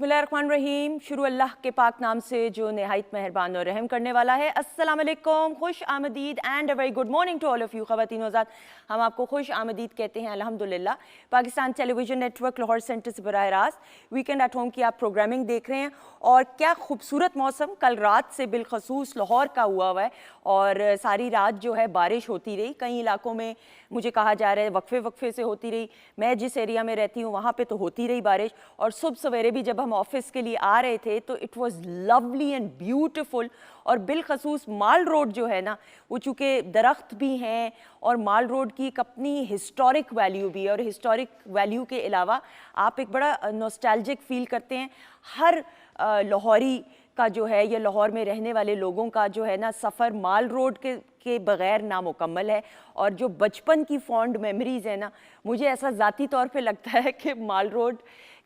बिस्मिल्लाहिर्रहमानिर्रहीम। शुरू अल्लाह के पाक नाम से जो नहायत मेहरबान और रहम करने वाला है। अस्सलाम वालेकुम, खुश आमदीद and a very good morning to all of you ख़वातीन व हज़रात। हम आपको खुश आमदीद कहते हैं अल्हम्दुलिल्लाह। Pakistan television network Lahore centre से बराह रास्त वीकेंड एट होम की आप प्रोग्रामिंग देख रहे हैं। और क्या खूबसूरत मौसम कल रात से बिलखसूस लाहौर का हुआ है और सारी रात जो है बारिश होती रही। कई इलाकों में मुझे कहा जा रहा है वक्फे वक्फे से होती रही। मैं जिस एरिया में रहती हूँ वहाँ पे तो होती रही बारिश। और सुबह सवेरे भी जब हम ऑफिस के लिए आ रहे थे तो it was lovely and beautiful. और बिलखसूस माल रोड जो है ना, वो चूँकि दरख्त भी हैं और माल रोड की एक अपनी हिस्टोरिक वैल्यू भी है। और हिस्टोरिक वैल्यू के अलावा आप एक बड़ा नॉस्टैल्जिक फील करते हैं। हर लाहौरी का जो है या लाहौर में रहने वाले लोगों का जो है ना सफ़र माल रोड के बग़ैर नामुकम्मल है। और जो बचपन की फॉन्ड मेमोरीज़ है ना, मुझे ऐसा ज़ाती तौर पे लगता है कि माल रोड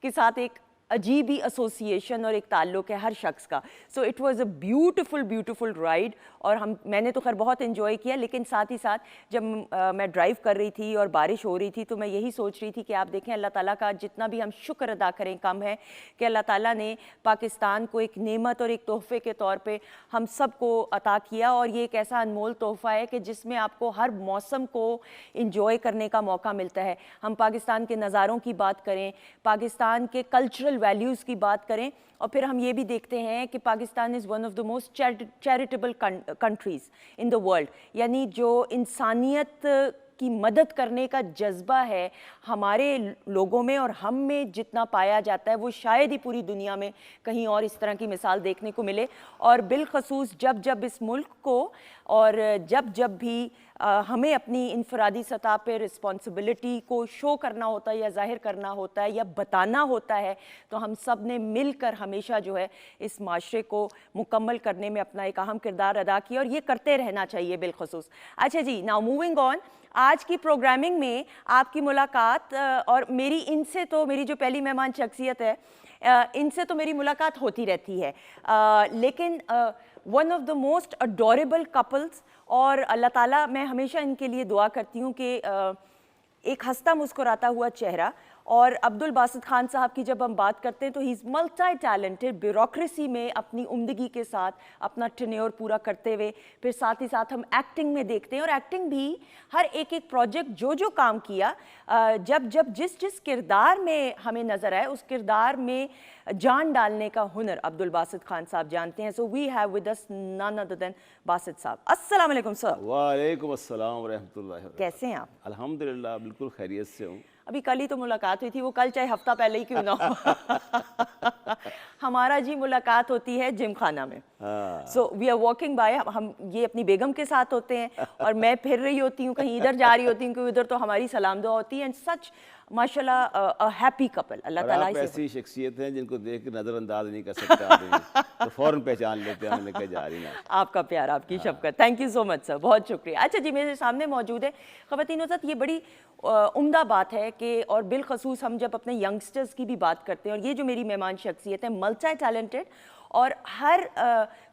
के साथ एक अजीब ही एसोसिएशन और एक ताल्लुक़ है हर शख्स का। So it was a beautiful ride. और मैंने तो खैर बहुत इन्जॉय किया, लेकिन साथ ही साथ जब मैं ड्राइव कर रही थी और बारिश हो रही थी तो मैं यही सोच रही थी कि आप देखें अल्लाह ताला का जितना भी हम शुक्र अदा करें कम है कि अल्लाह ताला ने पाकिस्तान को एक नेमत और एक तोहफ़े के तौर पे हम सब को अता किया। और ये एक ऐसा अनमोल तोहफ़ा है कि जिसमें आपको हर मौसम को इंजॉय करने का मौका मिलता है। हम पाकिस्तान के नज़ारों की बात करें, पाकिस्तान के कल्चरल वैल्यूज़ की बात करें, और फिर हम ये भी देखते हैं कि Pakistan is one of the most charitable countries in the world. यानी जो इंसानियत की मदद करने का जज्बा है हमारे लोगों में और हम में जितना पाया जाता है वो शायद ही पूरी दुनिया में कहीं और इस तरह की मिसाल देखने को मिले। और बिलखसूस जब जब इस मुल्क को और जब जब भी हमें अपनी इनफरादी सतह पे रिस्पॉन्सिबिलिटी को शो करना होता है या जाहिर करना होता है या बताना होता है, तो हम सब ने मिलकर हमेशा जो है इस माशरे को मुकम्मल करने में अपना एक अहम किरदार अदा किया और ये करते रहना चाहिए बिलखसूस। अच्छा जी, नाउ मूविंग ऑन। आज की प्रोग्रामिंग में आपकी मुलाकात और मेरी जो पहली मेहमान शख्सियत है इनसे तो मेरी मुलाकात होती रहती है, लेकिन one of the most adorable couples. और अल्लाह ताला, मैं हमेशा इनके लिए दुआ करती हूँ कि एक हंसता मुस्कुराता हुआ चेहरा। और अब्दुल बासित खान साहब की जब हम बात करते हैं तो he is multi talented, bureaucracy में अपनी उम्दगी के साथ अपना टेन्योर पूरा करते हुए फिर साथ ही साथ हम एक्टिंग में देखते हैं। और एक्टिंग भी हर एक प्रोजेक्ट जो काम किया, जब जिस किरदार में हमें नज़र आए उस किरदार में जान डालने का हुनर अब्दुल बासित खान साहब जानते हैं। So we have with us none other than Basit साहब। अस्सलाम वालेकुम सर। वालेकुम अस्सलाम व रहमतुल्लाहि व बरकातहू। कैसे हैं आप? अल्हम्दुलिल्लाह बिल्कुल खैरियत से हूँ। अभी कल ही तो मुलाकात हुई थी, वो कल चाहे हफ्ता पहले ही क्यों ना हो। हमारा जी मुलाकात होती है जिम खाना में। So we are walking by, हम ये अपनी बेगम के साथ होते हैं और मैं फिर रही होती हूँ, कहीं इधर जा रही होती हूँ क्योंकि उधर तो हमारी सलाम दुआ होती है। एंड सच माशाल्लाह अ हैप्पी कपल। अल्लाह ताला ऐसी शख्सियत हैं जिनको देख के नज़रअंदाज नहीं कर सकते आदमी, तो फ़ौरन पहचान लेते हैं हमने क्या जा रही ना। आपका प्यार, आपकी शफ़क़त, thank you so much sir, बहुत शुक्रिया। अच्छा जी, मेरे सामने मौजूद है ख़वातीन हज़रात, ये बड़ी उम्दा बात है कि और बिलखसूस हम जब अपने यंगस्टर्स की भी बात करते हैं और ये जो मेरी मेहमान शख्सियत है मल्टी टैलेंटेड और हर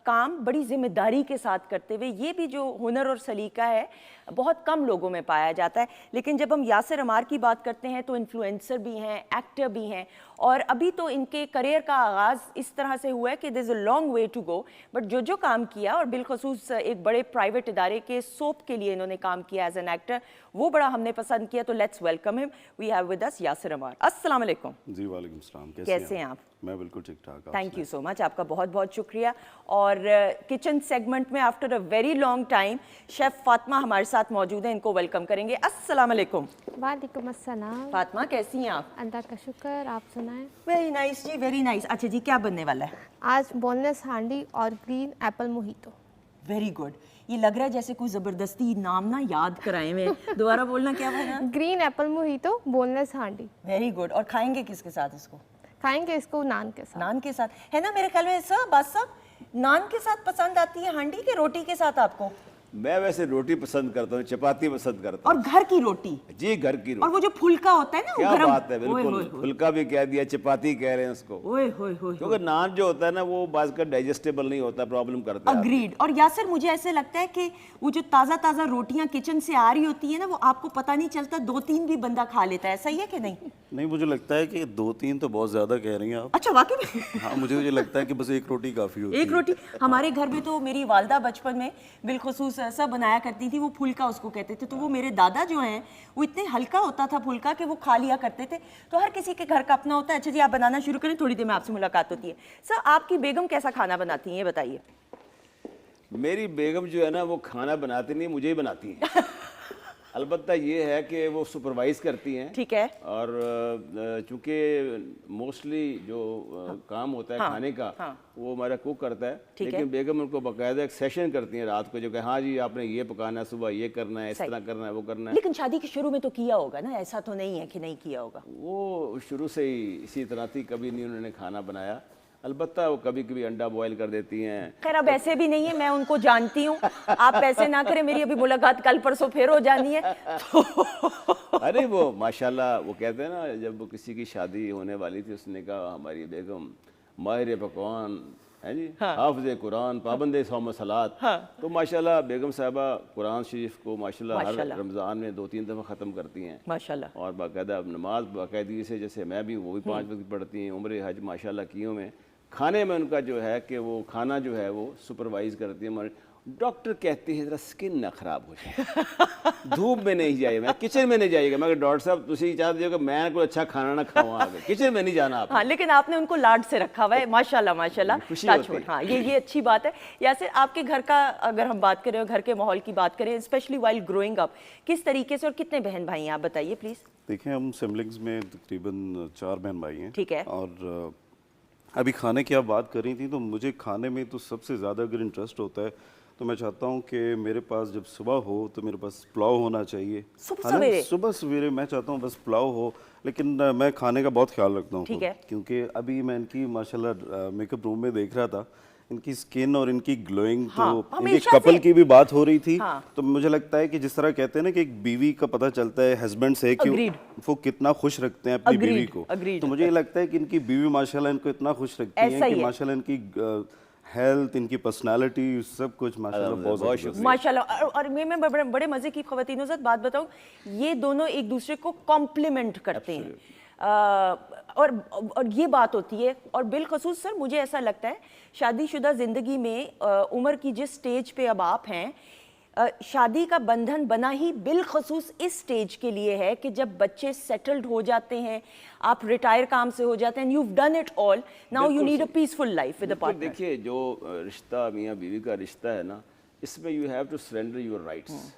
काम बड़ी ज़िम्मेदारी के साथ करते हुए, ये भी जो हुनर और सलीका है बहुत कम लोगों में पाया जाता है। लेकिन जब हम यासिर अमार की बात करते हैं तो इन्फ्लुएंसर भी हैं, एक्टर भी हैं, और अभी तो इनके करियर का आगाज़ इस तरह से हुआ है कि there is a long way to go. But जो काम किया, और बिलखसूस एक बड़े प्राइवेट इदारे के सोप के लिए इन्होंने काम किया एज एन एक्टर, वो बड़ा हमने पसंद किया। तो let's welcome him. We have with us Yasir Amar. अस्सलाम वालेकुम। जी वालेकुम सलाम। कैसे हैं आप? मैं बिल्कुल ठीक ठाक। थैंक यू सो मच, आपका बहुत बहुत शुक्रिया। और किचन सेगमेंट में after a very long time chef Fatima हमारे साथ मौजूद हैं, इनको वेलकम करेंगे। अस्सलाम वालेकुम। वालेकुम अस्सलाम। फातिमा कैसी हैं आप? अल्लाह का शुक्र, आप सुनाएं। वेरी नाइस जी, वेरी नाइस। अच्छा जी, क्या बनने वाला है आज? बोनलेस हांडी और green Apple mojito. Very good. ये लग रहा है जैसे कोई ज़बरदस्ती नाम ना याद कराए में। दोबारा बोलना क्या बना? ग्रीन एप्पल मोहितो, बोनलेस हांडी। Very good. और खाएंगे किसके साथ इसको? खाएंगे इसको नान के साथ। नान के साथ है ना, मेरे ख्याल में सर बादशाह नान के साथ पसंद आती है हांडी के रोटी के साथ आपको? मैं वैसे रोटी पसंद करता हूँ, चपाती पसंद करता और घर की रोटी हूँ जी, घर की और रोटी। वो जो फुल्का होता है ना, वो क्या गरम। बात है, ओए होए बिल्कुल होए। फुल्का भी कह दिया, चपाती कह रहे हैं उसको, ओए होए होए। क्योंकि नान जो होता है ना वो बाज का डाइजेस्टेबल नहीं होता, प्रॉब्लम करता है। अग्रीड। और यासर मुझे ऐसे लगता है कि वो जो ताज़ा ताज़ा रोटियां किचन से आ रही होती है ना, वो आपको पता नहीं चलता, 2-3 भी बंदा खा लेता है, ऐसा ही है कि नहीं? नहीं, मुझे लगता है कि 2-3 तो बहुत ज़्यादा कह रही हैं आप। अच्छा, वाकई में? हाँ, मुझे ये लगता है कि बस एक रोटी काफ़ी होती है। एक रोटी। हमारे घर में तो मेरी वालदा बचपन में बिलखुसूस ऐसा बनाया करती थी, वो फुल्का उसको कहते थे। तो वो मेरे दादा जो हैं वो इतने हल्का होता था फुल्का कि वो खा लिया करते थे। तो हर किसी के घर का अपना होता है। अच्छा जी, आप बनाना शुरू करें, थोड़ी देर में आपसे मुलाकात होती है। सर, आपकी बेगम कैसा खाना बनाती हैं, ये बताइए। मेरी बेगम जो है ना वो खाना बनाती नहीं, मुझे ही बनाती है। अलबत्ता ये है कि वो सुपरवाइज करती हैं। ठीक है। और चूंकि मोस्टली जो काम होता है खाने का, वो हमारा कुक करता है, लेकिन बेगम उनको बाकायदा एक सेशन करती हैं रात को, जो कि हाँ जी आपने ये पकाना है, सुबह ये करना है, इस तरह करना है, वो करना है। लेकिन शादी के शुरू में तो किया होगा ना, ऐसा तो नहीं है कि नहीं किया होगा? वो शुरू से ही इसी तरह थी, कभी नहीं उन्होंने खाना बनाया। अलबत्ता वो कभी कभी अंडा बॉयल कर देती हैं। खैर अब ऐसे भी नहीं है, मैं उनको जानती हूँ, आप ऐसे ना करें, मेरी अभी मुलाकात कल परसों फिर हो जानी है। अरे वो माशाल्लाह, वो कहते हैं ना, जब वो किसी की शादी होने वाली थी, उसने कहा हमारी बेगम माहिर पकवान है जी, हाफिज़ कुरान, पाबंद सौम सलात। तो माशाल्लाह बेगम साहबा कुरान शरीफ को माशाल्लाह हर रमज़ान में 2-3 दफ़ा ख़त्म करती हैं माशाल्लाह। और बाकायदा नमाज बाकायदगी से, जैसे मैं भी, वो भी 5 वक्त पढ़ती हैं। उम्र हज माशाल्लाह कियों में। खाने में उनका जो है कि वो खाना जो है वो सुपरवाइज करती है। डॉक्टर कहते हैं ज़रा स्किन ना ख़राब हो जाए, धूप में नहीं जाइए, मैं किचन में नहीं जाइएगा। मैं डॉक्टर साहब तुसी चाहते हो कि मैं कोई अच्छा खाना ना खाऊँ, आगे किचन में नहीं जाना आप। हाँ, लेकिन आपने उनको लाड से रखा हुआ है, माशाल्लाह माशाल्लाह। खुशी होती है। हाँ, ये अच्छी बात है। यासिर, आपके घर का अगर हम बात करें, घर के माहौल की बात करें, स्पेशली वाइल ग्रोइंग अप, किस तरीके से, और कितने बहन भाई हैं आप बताइए प्लीज़? देखिए, हम सिबलिंग्स में तकरीबन 4 बहन भाई हैं। ठीक है। और अभी खाने की आप बात कर रही थी, तो मुझे खाने में तो सबसे ज़्यादा अगर इंटरेस्ट होता है तो मैं चाहता हूँ कि मेरे पास जब सुबह हो तो मेरे पास पुलाव होना चाहिए। सुबह सवेरे मैं चाहता हूँ बस पुलाव हो। लेकिन मैं खाने का बहुत ख्याल रखता हूँ, क्योंकि अभी मैं इनकी माशाल्लाह मेकअप रूम में देख रहा था, इनकी स्किन और इनकी ग्लोइंग, तो इनके कपल की भी बात हो रही थी। तो मुझे लगता है कि जिस तरह कहते हैं ना कि एक बीवी का पता चलता है हस्बैंड से कि वो कितना खुश रखते हैं अपनी बीवी को, तो मुझे ये लगता है कि इनकी बीवी माशाल्लाह इनको इतना खुश रखती है कि माशाल्लाह इनकी हेल्थ, इनकी पर्सनालिटी, सब कुछ माशाल्लाह बहुत माशाल्लाह। और मैं बड़े मज़े की ख़वातीनों से बात बताऊँ, ये दोनों एक दूसरे को कॉम्प्लीमेंट करते हैं। और ये बात होती है। और बिलखसूस सर, मुझे ऐसा लगता है शादीशुदा ज़िंदगी में उम्र की जिस स्टेज पे अब आप हैं, शादी का बंधन बना ही बिलखसूस इस स्टेज के लिए है कि जब बच्चे सेटल्ड हो जाते हैं, आप रिटायर काम से हो जाते हैं, you have done it all, now you need a peaceful life with a partner. देखिए, जो रिश्ता मियाँ बीवी का रिश्ता है ना, इसमें you have to surrender your rights.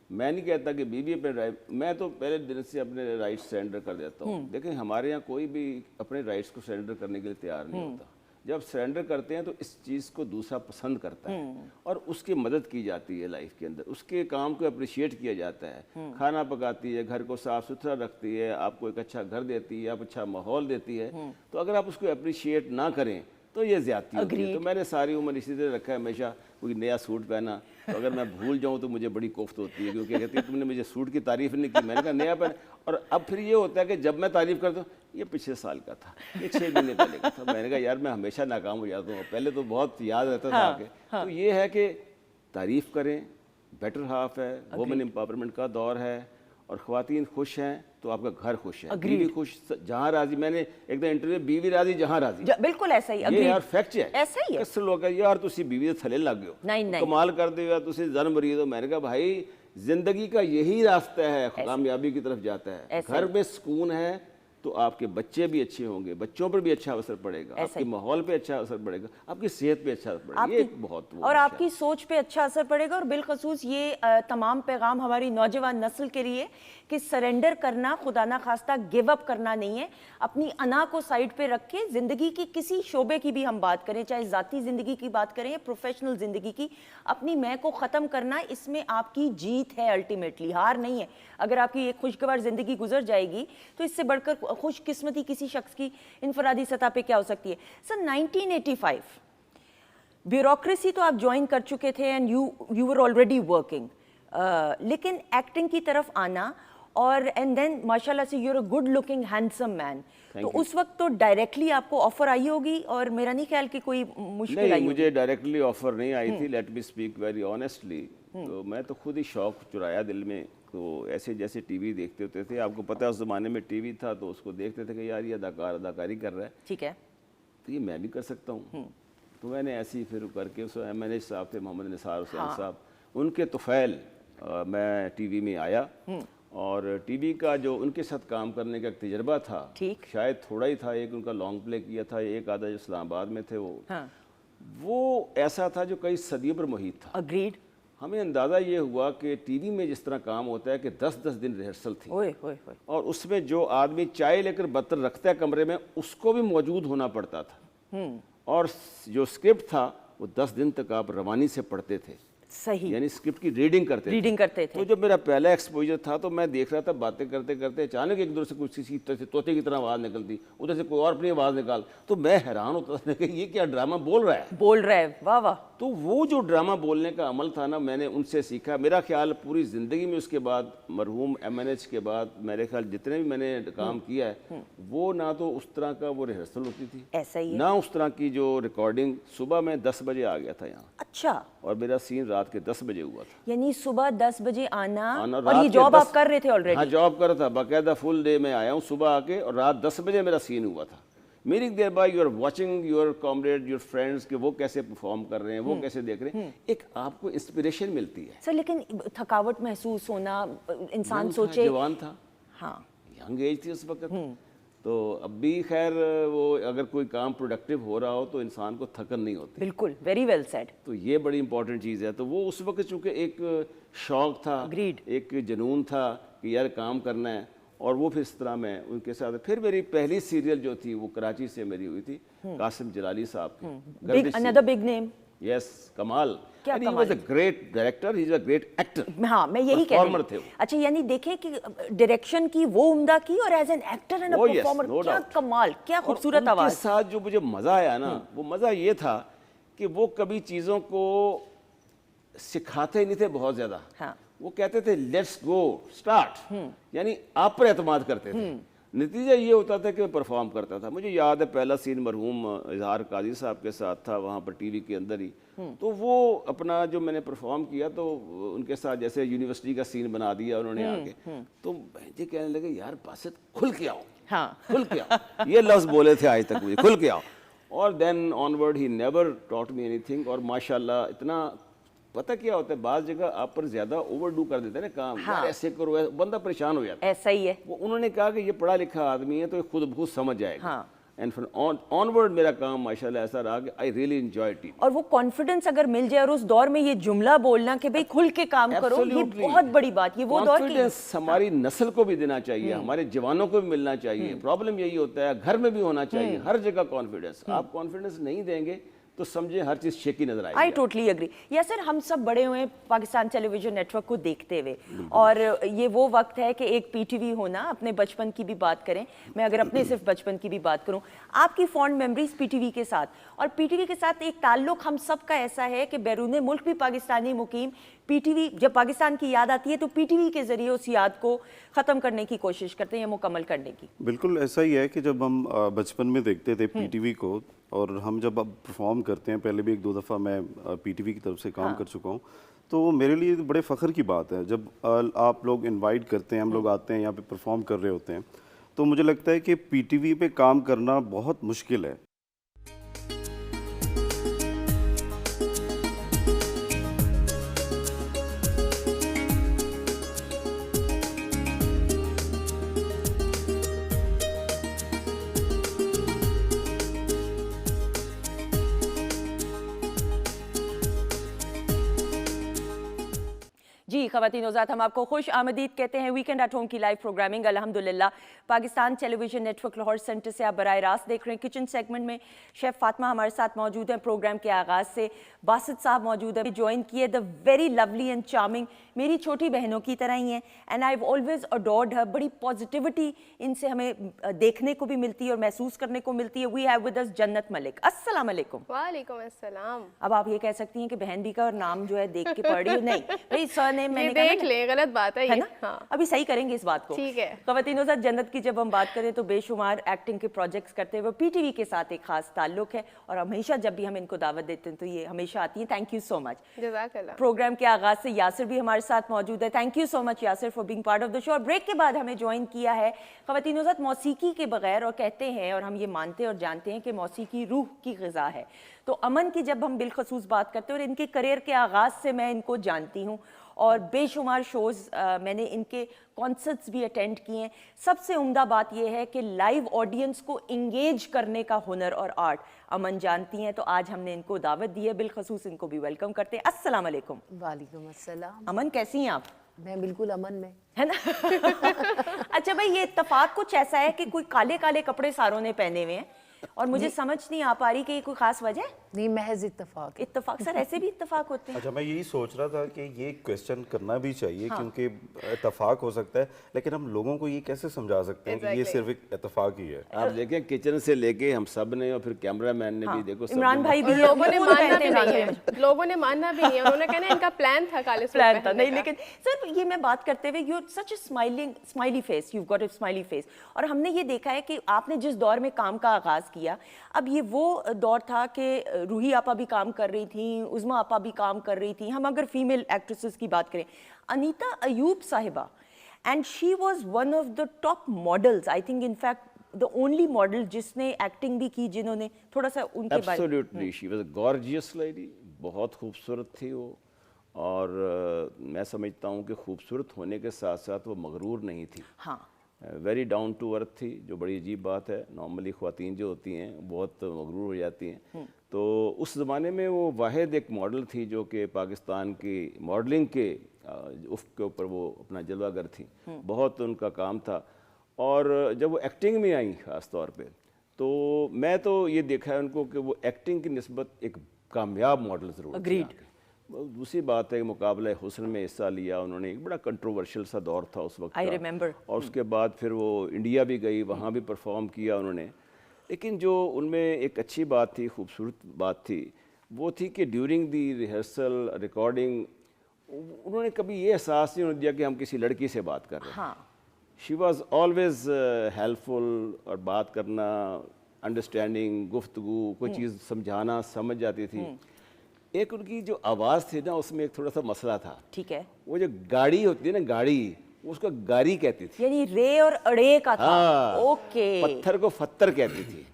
मैं नहीं कहता कि बीवी अपने राइट, मैं तो पहले दिन से अपने राइट्स सरेंडर कर देता हूँ। देखिए, हमारे यहाँ कोई भी अपने राइट्स को सरेंडर करने के लिए तैयार नहीं होता। जब सरेंडर करते हैं तो इस चीज़ को दूसरा पसंद करता है और उसकी मदद की जाती है लाइफ के अंदर, उसके काम को अप्रिशिएट किया जाता है। खाना पकाती है, घर को साफ सुथरा रखती है, आपको एक अच्छा घर देती है, आप अच्छा माहौल देती है। तो अगर आप उसको अप्रिशिएट ना करें तो ये ज़्यादती होती है। तो मैंने सारी उम्र इसी तरह रखा है, हमेशा कोई नया सूट पहना तो अगर मैं भूल जाऊँ तो मुझे बड़ी कोफ्त होती है, क्योंकि कहती है तुमने मुझे सूट की तारीफ़ नहीं की। मैंने कहा नया पहन, और अब फिर ये होता है कि जब मैं तारीफ़ करता हूँ, ये पिछले साल का था, ये 6 महीने पहले का था। मैंने कहा यार मैं हमेशा नाकाम हो जाता हूँ, पहले तो बहुत याद रहता था आके। तो ये है कि तारीफ़ करें, बेटर हाफ है, वुमेन एम्पावरमेंट का दौर है, और ख़वातीन खुश हैं तो आपका घर खुश है, बीवी खुश जहाँ राजी। मैंने एक दिन इंटरव्यू, बीवी राजी जहाँ राजी, बिल्कुल ऐसा ही। ये यार फैक्ट है, ऐसा ही है। किस लोग यार तुसी बीवी दे थले लग गयो, कमाल कर दे यार, तुसी जन मरीज हो। मैंने कहा भाई जिंदगी का यही रास्ता है, कामयाबी की तरफ जाता है। घर में सुकून है तो आपके बच्चे भी अच्छे होंगे, बच्चों पर भी अच्छा असर पड़ेगा, आपके माहौल पे अच्छा असर पड़ेगा, आपकी सेहत पे अच्छा असर पड़ेगा, ये बहुत और आपकी सोच पे अच्छा असर पड़ेगा। और बिलखसूस ये तमाम पैगाम हमारी नौजवान नस्ल के लिए कि सरेंडर करना, खुदा ना खास्ता गिव अप करना नहीं है। अपनी अना को साइड पे रख के ज़िंदगी की किसी शोबे की भी हम बात करें, चाहे ज़ाती ज़िंदगी की बात करें या प्रोफेशनल ज़िंदगी की, अपनी मैं को ख़त्म करना, इसमें आपकी जीत है, अल्टीमेटली हार नहीं है। अगर आपकी एक खुशगवार ज़िंदगी गुजर जाएगी तो इससे बढ़कर खुशकिस्मती किसी शख्स की इनफरादी सतह पे क्या हो सकती है। सर 1985 ब्यूरोक्रेसी तो आप ज्वाइन कर चुके थे and you were already working, लेकिन एक्टिंग की तरफ आना और एंड देन माशाल्लाह से you're a good looking handsome man, तो उस वक्त तो डायरेक्टली आपको ऑफर आई होगी और मेरा नहीं ख्याल कि कोई मुश्किल आई नहीं, होगी। मुझे डायरेक्टली ऑफर नहीं आई थी, let me speak very honestly. तो मैं तो खुद ही शौक चुराया दिल में, तो ऐसे जैसे टीवी देखते होते थे, आपको पता है उस ज़माने में टीवी था, तो उसको देखते थे कि यार ये अदाकारी कर रहा है, ठीक है, तो ये मैं भी कर सकता हूँ। तो मैंने ऐसे ही फिर करके उस मैनेज साहब थे मोहम्मद निसार हुसैन साहब, उनके तुफैल मैं टीवी में आया और टीवी का जो उनके साथ काम करने का एक तजर्बा था, ठीक, शायद थोड़ा ही था, एक उनका लॉन्ग प्ले किया था, एक आधा जो इस्लामाबाद में थे हाँ, वो ऐसा था जो कई सदियों पर मुहित था। अग्रीड। हमें अंदाज़ा ये हुआ कि टीवी में जिस तरह काम होता है कि 10-10 दिन रिहर्सल थी, ओए ओए ओए, और उसमें जो आदमी चाय लेकर बर्तन रखता है कमरे में, उसको भी मौजूद होना पड़ता था, और जो स्क्रिप्ट था वो 10 दिन तक आप रवानी से पढ़ते थे, सही, यानी स्क्रिप्ट की रीडिंग करते करते थे। तो जब मेरा पहला एक्सपोजर था तो मैं देख रहा था, बातें करते करते अचानक एक दूसरे से कुछ किसी तरह से तोते की तरह आवाज़ निकलती, उधर से कोई और अपनी आवाज़ निकाल, तो मैं हैरान होता था कि ये क्या ड्रामा बोल रहा है। वाह वाह। तो वो जो ड्रामा बोलने का अमल था ना, मैंने उनसे सीखा। मेरा ख्याल पूरी ज़िंदगी में उसके बाद मरहूम MNH के बाद मेरे ख्याल जितने भी मैंने काम किया है, वो ना तो उस तरह का वो रिहर्सल होती थी, ऐसा ही है। ना उस तरह की जो रिकॉर्डिंग। सुबह मैं 10 बजे आ गया था यहाँ, अच्छा, और मेरा सीन रात के 10 बजे हुआ था। यानी सुबह 10 बजे आना और रात ये के जॉब 10 आप कर रहे थे ऑलरेडी? हाँ, जॉब कर रहा था, बाकायदा फुल डे में आया हूँ सुबह आके, और रात 10 बजे मेरा सीन हुआ था। मेरी देर बाद you are watching your comrade, your friends, कि वो कैसे परफॉर्म कर रहे हैं, वो कैसे देख रहे हैं, एक आपको इंस्पिरेशन मिलती है। सर लेकिन थकावट महसूस होना, इंसान सोचे, जवान था, हाँ, यंग एज थी उस वक्त, तो अब भी खैर वो अगर कोई काम प्रोडक्टिव हो रहा हो तो इंसान को थकन नहीं होती। बिल्कुल, वेरी वेल सेड। तो ये बड़ी इंपॉर्टेंट चीज़ है। तो वो उस वक्त चूँकि एक शौक था, Agreed. एक जुनून था कि यार काम करना है, और वो फिर इस तरह मैं उनके साथ। फिर मेरी पहली सीरियल जो थी वो कराची से मेरी हुई थी, कासिम जलाली साहब की, अनदर बिग नेम। यस, कमाल। क्या he कमाल was a great director, he is a great actor। हाँ, मैं यही कह रही Performer हूँ। थे वो। अच्छा, यानी देखें कि डायरेक्शन की वो उम्दा की, और as an actor and Oh, yes, performer no क्या doubt। कमाल, क्या और खूबसूरत उनके आवाज। साथ जो मुझे मज़ा आया ना, वो मज़ा ये था कि वो कभी चीज़ों को सिखाते नहीं थे बहुत ज़्यादा, हाँ, वो कहते थे लेट्स गो स्टार्ट, यानी आप पर एतमाद करते थे। नतीजा ये होता था कि मैं परफॉर्म करता था। मुझे याद है पहला सीन मरहूम इजहार काजी साहब के साथ था, वहाँ पर टीवी के अंदर ही। तो वो अपना जो मैंने परफॉर्म किया, तो उनके साथ जैसे यूनिवर्सिटी का सीन बना दिया उन्होंने आके, तो मुझे कहने लगे यार बासित खुल के आओ, हाँ, खुल के आओ। ये लफ्ज़ बोले थे आज तक मुझे, खुल के आओ। और then onward he never taught me anything. और माशाल्लाह इतना, पता क्या होता है, बाज़ जगह आप पर ज़्यादा ओवरडू कर देते हैं ना काम, हाँ, यार ऐसे करो, बंदा परेशान हो जाता है। ऐसा ही है। वो उन्होंने कहा कि ये पढ़ा लिखा आदमी है तो ये खुद ब खुद समझ जाएगा। हाँ। एंड फिर ऑनवर्ड मेरा काम माशाल्लाह ऐसा रहा कि आई रियली एंजॉय टीवी। और वो कॉन्फिडेंस अगर मिल जाए, और उस दौर में ये जुमला बोलना कि भाई खुल के काम करो, ये बहुत बड़ी बात। ये वो दौर की कॉन्फिडेंस हमारी नस्ल को भी देना चाहिए, हमारे जवानों को भी मिलना चाहिए। प्रॉब्लम यही होता है, घर में भी होना चाहिए, हर जगह कॉन्फिडेंस। आप कॉन्फिडेंस नहीं देंगे तो समझे हर चीज़ शेकी नजर आएगी। I totally agree. Yeah sir, हम सब बड़े हुए हैं पाकिस्तान टेलीविजन नेटवर्क को देखते हुए, और ये वो वक्त है कि एक PTV होना। अपने बचपन की भी बात करें, मैं अगर अपने सिर्फ बचपन की भी बात करूं, आपकी फॉन्ड मेमोरीज PTV के साथ, और PTV के साथ एक ताल्लुक हम सब का ऐसा है कि बैरून मुल्क भी पाकिस्तानी मुकीम PTV, जब पाकिस्तान की याद आती है तो PTV के जरिए उस याद को ख़त्म करने की कोशिश करते हैं या मुकम्मल करने की। बिल्कुल ऐसा ही है कि जब हम बचपन में देखते थे PTV को, और हम जब अब परफॉर्म करते हैं, पहले भी 1-2 दफ़ा मैं PTV की तरफ से काम कर चुका हूँ, तो मेरे लिए बड़े फ़ख्र की बात है जब आप लोग इनवाइट करते हैं, हम लोग आते हैं यहाँ पे परफॉर्म कर रहे होते हैं, तो मुझे लगता है कि PTV पे काम करना बहुत मुश्किल है। जी, ख़वातीन औज़ात, हम आपको खुश आमदीद कहते हैं वीकेंड एट होम की लाइव प्रोग्रामिंग अल्हम्दुलिल्लाह Pakistan television network Lahore centre से आप बराह रास्त देख रहे हैं। किचन सेगमेंट में शेफ़ फातिमा हमारे साथ मौजूद हैं। प्रोग्राम के आगाज़ से बासित साहब मौजूद हैं, ज्वाइन किए, the very lovely and charming, मेरी छोटी बहनों की तरह ही हैं एंड आई ऑलवेज अडोर्ड हर। बड़ी पॉजिटिविटी इनसे हमें देखने को भी मिलती है और महसूस करने को मिलती है। वी हैव विद अस जन्नत मलिक। अस्सलाम वालेकुम। वालेकुम अस्सलाम। अब आप ये कह सकती हैं कि बहन भी का और नाम जो है देख के पढ़ रही हो, नहीं भाई सरनेम मैंने कहा देख ले, गलत बात है है ये। ना? हाँ। अभी सही करेंगे इस बात को। ठीक है। ख़वातीनो ज़ात, जन्नत की जब हम बात करें तो बेशुमार एक्टिंग के प्रोजेक्ट्स करते हुए पीटीवी के साथ एक खास ताल्लुक है और हमेशा जब भी हम इनको दावत देते हैं तो ये हमेशा आती हैं। Thank you so much. जज़ाकल्लाह। प्रोग्राम के आगाज से यासिर भी हमारे साथ मौजूद है। Thank you so much Yasir for being part of the show. और ब्रेक के बाद हमें ज्वाइन किया है ख़वातीनो ज़ात मौसीकी के बगैर, और कहते हैं और हम ये मानते और जानते हैं कि मौसीकी रूह की ग़िज़ा है। तो अमन की जब हम बिलखसूस बात करते हैं, और इनके करियर के आगाज़ से मैं इनको जानती हूँ और बेशुमार शोज़ मैंने इनके कॉन्सर्ट्स भी अटेंड किए हैं। सबसे उम्दा बात यह है कि लाइव ऑडियंस को इंगेज करने का हुनर और आर्ट अमन जानती हैं। तो आज हमने इनको दावत दी है, बिलखसूस इनको भी वेलकम करते हैं। अस्सलाम वालेकुम। वालेकुम अस्सलाम। अमन कैसी हैं आप? मैं बिल्कुल अमन में, है ना? अच्छा भाई, ये इत्तेफाक कुछ ऐसा है कि कोई काले काले कपड़े सारों ने पहने हुए हैं और मुझे समझ नहीं आ पा रही कि ये कोई खास वजह? नहीं महज इत्तेफाक। इत्तेफाक सर, ऐसे भी इत्तेफाक होते हैं। अच्छा, मैं यही सोच रहा था कि ये क्वेश्चन करना भी चाहिए, हाँ। क्योंकि इत्तेफाक हो सकता है, लेकिन हम लोगों को ये कैसे समझा सकते हैं कि ये सिर्फ एक इत्तेफाक ही है। आप देखें किचन से लेके हम सब ने और फिर कैमरामैन ने भी देखो, सब इमरान ने भाई भी और लोगों ने वो मानना कहते भी हैं नहीं है, लोगों ने मानना भी नहीं है। उन्होंने कहना इनका प्लान था काले सूट प्लान था। पहनने नहीं का। लेकिन सर ये मैं बात करते हुए, you such a smiley face, you got a smiley face. और हमने ये देखा है कि आपने जिस दौर में काम का आगाज किया, अब ये वो दौर था कि रूही आपा भी काम कर रही थी, उज़मा आपा भी काम कर रही थी। हम अगर फीमेल एक्ट्रेसेस की बात करें, अनीता अयूब साहिबा, and she was one of the top models, I think in fact the only model जिसने एक्टिंग भी की, जिन्होंने थोड़ा सा उनके बारे में। Absolutely she was a gorgeous lady, बहुत खूबसूरत थी वो। और मैं समझता हूँ कि खूबसूरत होने के साथ साथ वो मगरूर नहीं थी। हाँ, वेरी डाउन टू अर्थ थी, जो बड़ी अजीब बात है। नॉर्मली ख़वातीन जो होती हैं बहुत मगरूर हो जाती हैं। तो उस ज़माने में वो वाहिद एक मॉडल थी जो कि पाकिस्तान की मॉडलिंग के उफ़्क़ के ऊपर वो अपना जलवागर थी। बहुत उनका काम था। और जब वो एक्टिंग में आई ख़ास तौर पे, तो मैं तो ये देखा है उनको कि वो एक्टिंग की निस्बत एक कामयाब मॉडल ज़रूर Agreed. थी। दूसरी बात है कि मुकाबला हुस्न में हिस्सा लिया उन्होंने, एक बड़ा कंट्रोवर्शियल सा दौर था उस वक्त I का। remember. और उसके बाद फिर वो इंडिया भी गई, वहाँ भी परफॉर्म किया उन्होंने। लेकिन जो उनमें एक अच्छी बात थी, खूबसूरत बात थी, वो थी कि ड्यूरिंग दी रिहर्सल रिकॉर्डिंग उन्होंने कभी ये एहसास नहीं होने दिया कि हम किसी लड़की से बात कर रहे हैं। हाँ, शी वॉज ऑलवेज हेल्पफुल, और बात करना, अंडरस्टैंडिंग, गुफ्तगू, कोई चीज़ समझाना, समझ जाती थी। एक उनकी जो आवाज़ थी ना, उसमें एक थोड़ा सा मसला था। ठीक है। वो जो गाड़ी होती है ना, गाड़ी, उसको गाड़ी कहती थी। यानी रे और अड़े का था। हाँ, ओके। पत्थर को फत्तर कहती थी।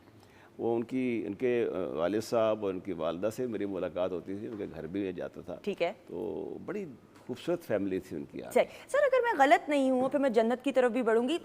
वो उनके वालिद साहब और उनकी वालदा से मेरी मुलाकात होती थी, उनके घर भी मैं जाता था। ठीक है। तो बड़ी खूबसूरत फैमिली थी उनकी यार। सही। सर अगर मैं गलत नहीं हूँ, फिर मैं जन्नत की तरफ भी बढ़ूंगी,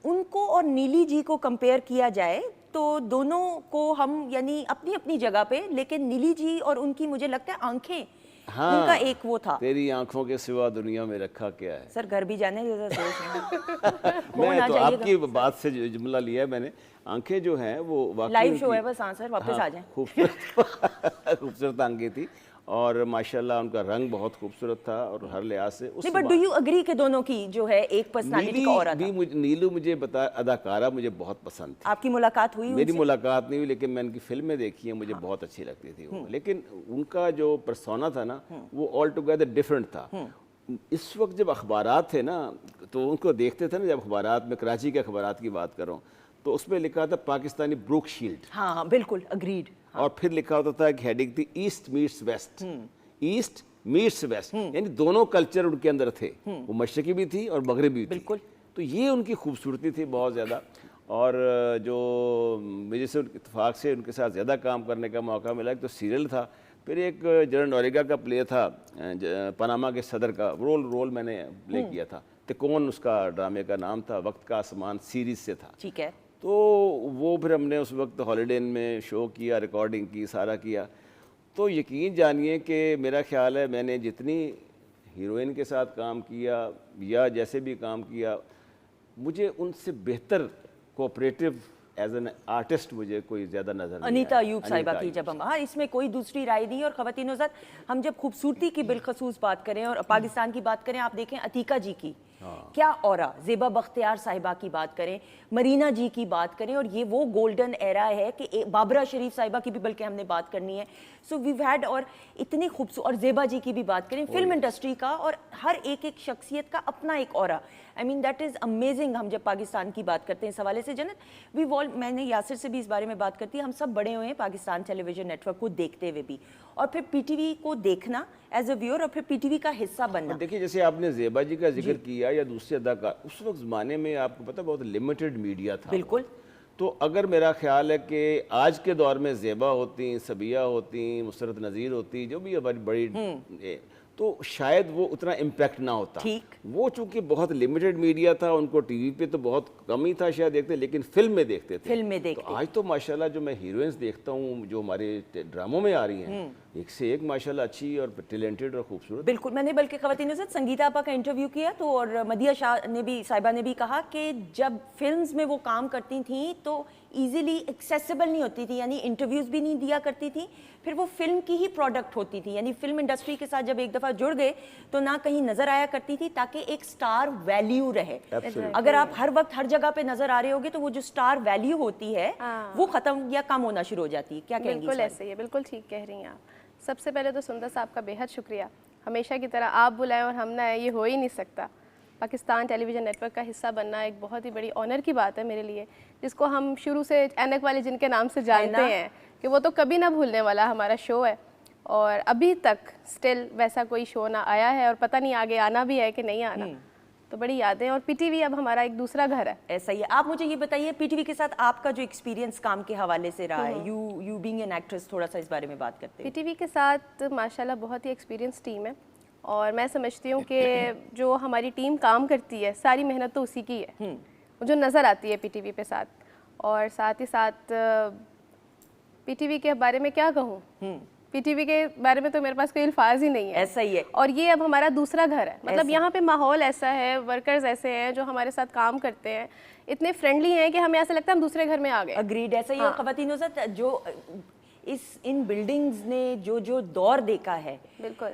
उनको और नीली जी को कंपेयर किया जाए तो दोनों को हम यानी अपनी अपनी जगह पे, लेकिन नीली जी और उनकी मुझे लगता है आंखें, हाँ, उनका एक वो था। तेरी आंखों के सिवा दुनिया में रखा क्या है। सर घर भी जाने जैसा सोच मैं तो आपकी बात से जुमला लिया है मैंने। आंखें जो हैं वो वाकई लाइव शो उनकी- है बस। हाँ सर, वापस आ जाएं। खूबसूरत खूबसूरत आंखें थी, और माशाल्लाह उनका रंग बहुत खूबसूरत था, और हर लिहाज से उस नहीं, बट डू यू एग्री कि दोनों की जो है एक पर्सनालिटी का ऑरा था? नीलू मुझे अदाकारा मुझे बहुत पसंद थी। आपकी मुलाकात हुई मेरी उनसे? मुलाकात नहीं हुई, लेकिन मैं उनकी फिल्में देखी हैं, मुझे बहुत अच्छी लगती थी वो। लेकिन उनका जो पर्सोना था ना, वो ऑल टुगेदर डिफरेंट था। इस वक्त जब अखबारात थे ना, तो उनको देखते थे ना, जब अखबारात में, कराची के अखबारात की बात करूँ, तो उसमें लिखा था पाकिस्तानी ब्रूक शील्ड। हाँ हाँ बिल्कुल अग्रीड। और फिर लिखा होता था कि हेडिंग थी east meets west. East meets west, यानी दोनों कल्चर उनके अंदर थे। वो मशरकी भी थी और मगरबी भी थी। बिल्कुल। तो ये उनकी खूबसूरती थी बहुत ज़्यादा। और जो मुझे से इत्तेफाक से उनके साथ ज़्यादा काम करने का मौका मिला, एक तो सीरियल था, फिर एक जनरल नोरेगा का प्ले था, पनामा के सदर का रोल मैंने प्ले किया था। तिकोन उसका ड्रामे का नाम था, वक्त का आसमान सीरीज से था। ठीक है। तो वो फिर हमने उस वक्त हॉलीडे में शो किया, रिकॉर्डिंग की, सारा किया। तो यकीन जानिए कि मेरा ख्याल है मैंने जितनी हीरोइन के साथ काम किया या जैसे भी काम किया, मुझे उनसे बेहतर कोऑपरेटिव एज एन आर्टिस्ट मुझे कोई ज़्यादा नज़र नहीं अनीता आया। अयूब साहिबा की जब हम, हाँ इसमें कोई दूसरी राय नहीं है। और ख़वातीन हज़रात, हम जब खूबसूरती की बिलखसूस बात करें और पाकिस्तान की बात करें, आप देखें अतीका जी की क्या ऑरा, ज़ेबा बख्तियार साहिबा की बात करें, मरीना जी की बात करें, और ये वो गोल्डन एरा है कि बाबरा शरीफ साहिबा की भी बल्कि हमने बात करनी है। सो वी हैड, और इतनी खूबसूरत, और ज़ेबा जी की भी बात करें, फिल्म इंडस्ट्री का, और हर एक एक शख्सियत का अपना एक aura. I mean that is amazing. हम जब पाकिस्तान की बात करते हैं इस हवाले से, जन्नत वी वॉल, मैंने यासिर से भी इस बारे में बात करती है, हम सब बड़े हुए हैं पाकिस्तान टेलीविजन नेटवर्क को देखते हुए भी, और फिर पीटीवी को देखना एज अ व्यूअर, और फिर पीटीवी का हिस्सा बनना। देखिए, जैसे आपने ज़ेबा जी का जिक्र किया या दूसरे अदाकार, उस वक्त ज़माने में आपको पता बहुत लिमिटेड मीडिया था। बिल्कुल। तो अगर मेरा ख्याल है कि आज के दौर में ज़ेबा होती, सबिया होती, मुसरत नज़ीर होती, जो भी हमारी बड़ी, तो शायद वो उतना इम्पैक्ट ना होता। ठीक। वो चूंकि बहुत लिमिटेड मीडिया था, उनको टीवी पे तो बहुत कम ही था शायद देखते, लेकिन फिल्म में देखते थे। फिल्म में देखते। तो आज तो माशाल्लाह जो मैं हीरोइंस देखता हूँ जो हमारे ड्रामों में आ रही हैं, एक से एक माशाल्लाह अच्छी और टैलेंटेड और खूबसूरत। बिल्कुल। मैंने बल्कि ख़वातीन हज़रात संगीता आपा का इंटरव्यू किया, तो और मदिया शाह ने भी, साहिबा ने भी कहा कि जब फिल्म्स में वो काम करती थी तो ईजिली एक्सेसिबल नहीं होती थी, यानी इंटरव्यूज़ भी नहीं दिया करती थी, फिर वो फिल्म की ही प्रोडक्ट होती थी, यानी फिल्म इंडस्ट्री के साथ जब एक दफ़ा जुड़ गए तो ना कहीं नज़र आया करती थी, ताकि एक स्टार वैल्यू रहे। अगर आप हर वक्त हर जगह पे नज़र आ रहे होगे तो वो जो स्टार वैल्यू होती है वो ख़त्म या कम होना शुरू हो जाती है। क्या कहेंगी? बिल्कुल ऐसे ही है, बिल्कुल ठीक कह रही हैं आप। सबसे पहले तो सुंदर साहब का बेहद शुक्रिया, हमेशा की तरह आप बुलाएं और हम ना आए, ये हो ही नहीं सकता। पाकिस्तान टेलीविज़न नेटवर्क का हिस्सा बनना एक बहुत ही बड़ी ऑनर की बात है मेरे लिए, जिसको हम शुरू से ऐनक वाले जिनके नाम से जानते हैं कि वो तो कभी ना भूलने वाला हमारा शो है, और अभी तक स्टिल वैसा कोई शो ना आया है, और पता नहीं आगे आना भी है कि नहीं आना। तो बड़ी यादें, और पीटीवी अब हमारा एक दूसरा घर है। ऐसा ही है। आप मुझे ये बताइए, पीटीवी के साथ आपका जो एक्सपीरियंस काम के हवाले से रहा है, यू बीइंग एन एक्ट्रेस, थोड़ा सा इस बारे में बात करते हैं। पीटीवी के साथ माशाल्लाह बहुत ही एक्सपीरियंस टीम है, और मैं समझती हूँ कि जो हमारी टीम काम करती है सारी मेहनत तो उसी की है, जो नज़र आती है पीटीवी पे साथ। और साथ ही साथ पीटीवी के बारे में क्या कहूँ, पीटीवी के बारे में तो मेरे पास कोई अल्फाज ही नहीं है। ऐसा ही है। और ये अब हमारा दूसरा घर है, मतलब यहाँ पे माहौल ऐसा है, वर्कर्स ऐसे हैं जो हमारे साथ काम करते हैं, इतने फ्रेंडली हैं कि हमें ऐसा लगता है हम दूसरे घर में आ गए। अग्रीड। ऐसा ही है। ख़वातीन हज़रात, जो इन बिल्डिंग्स ने जो जो दौर देखा है, बिल्कुल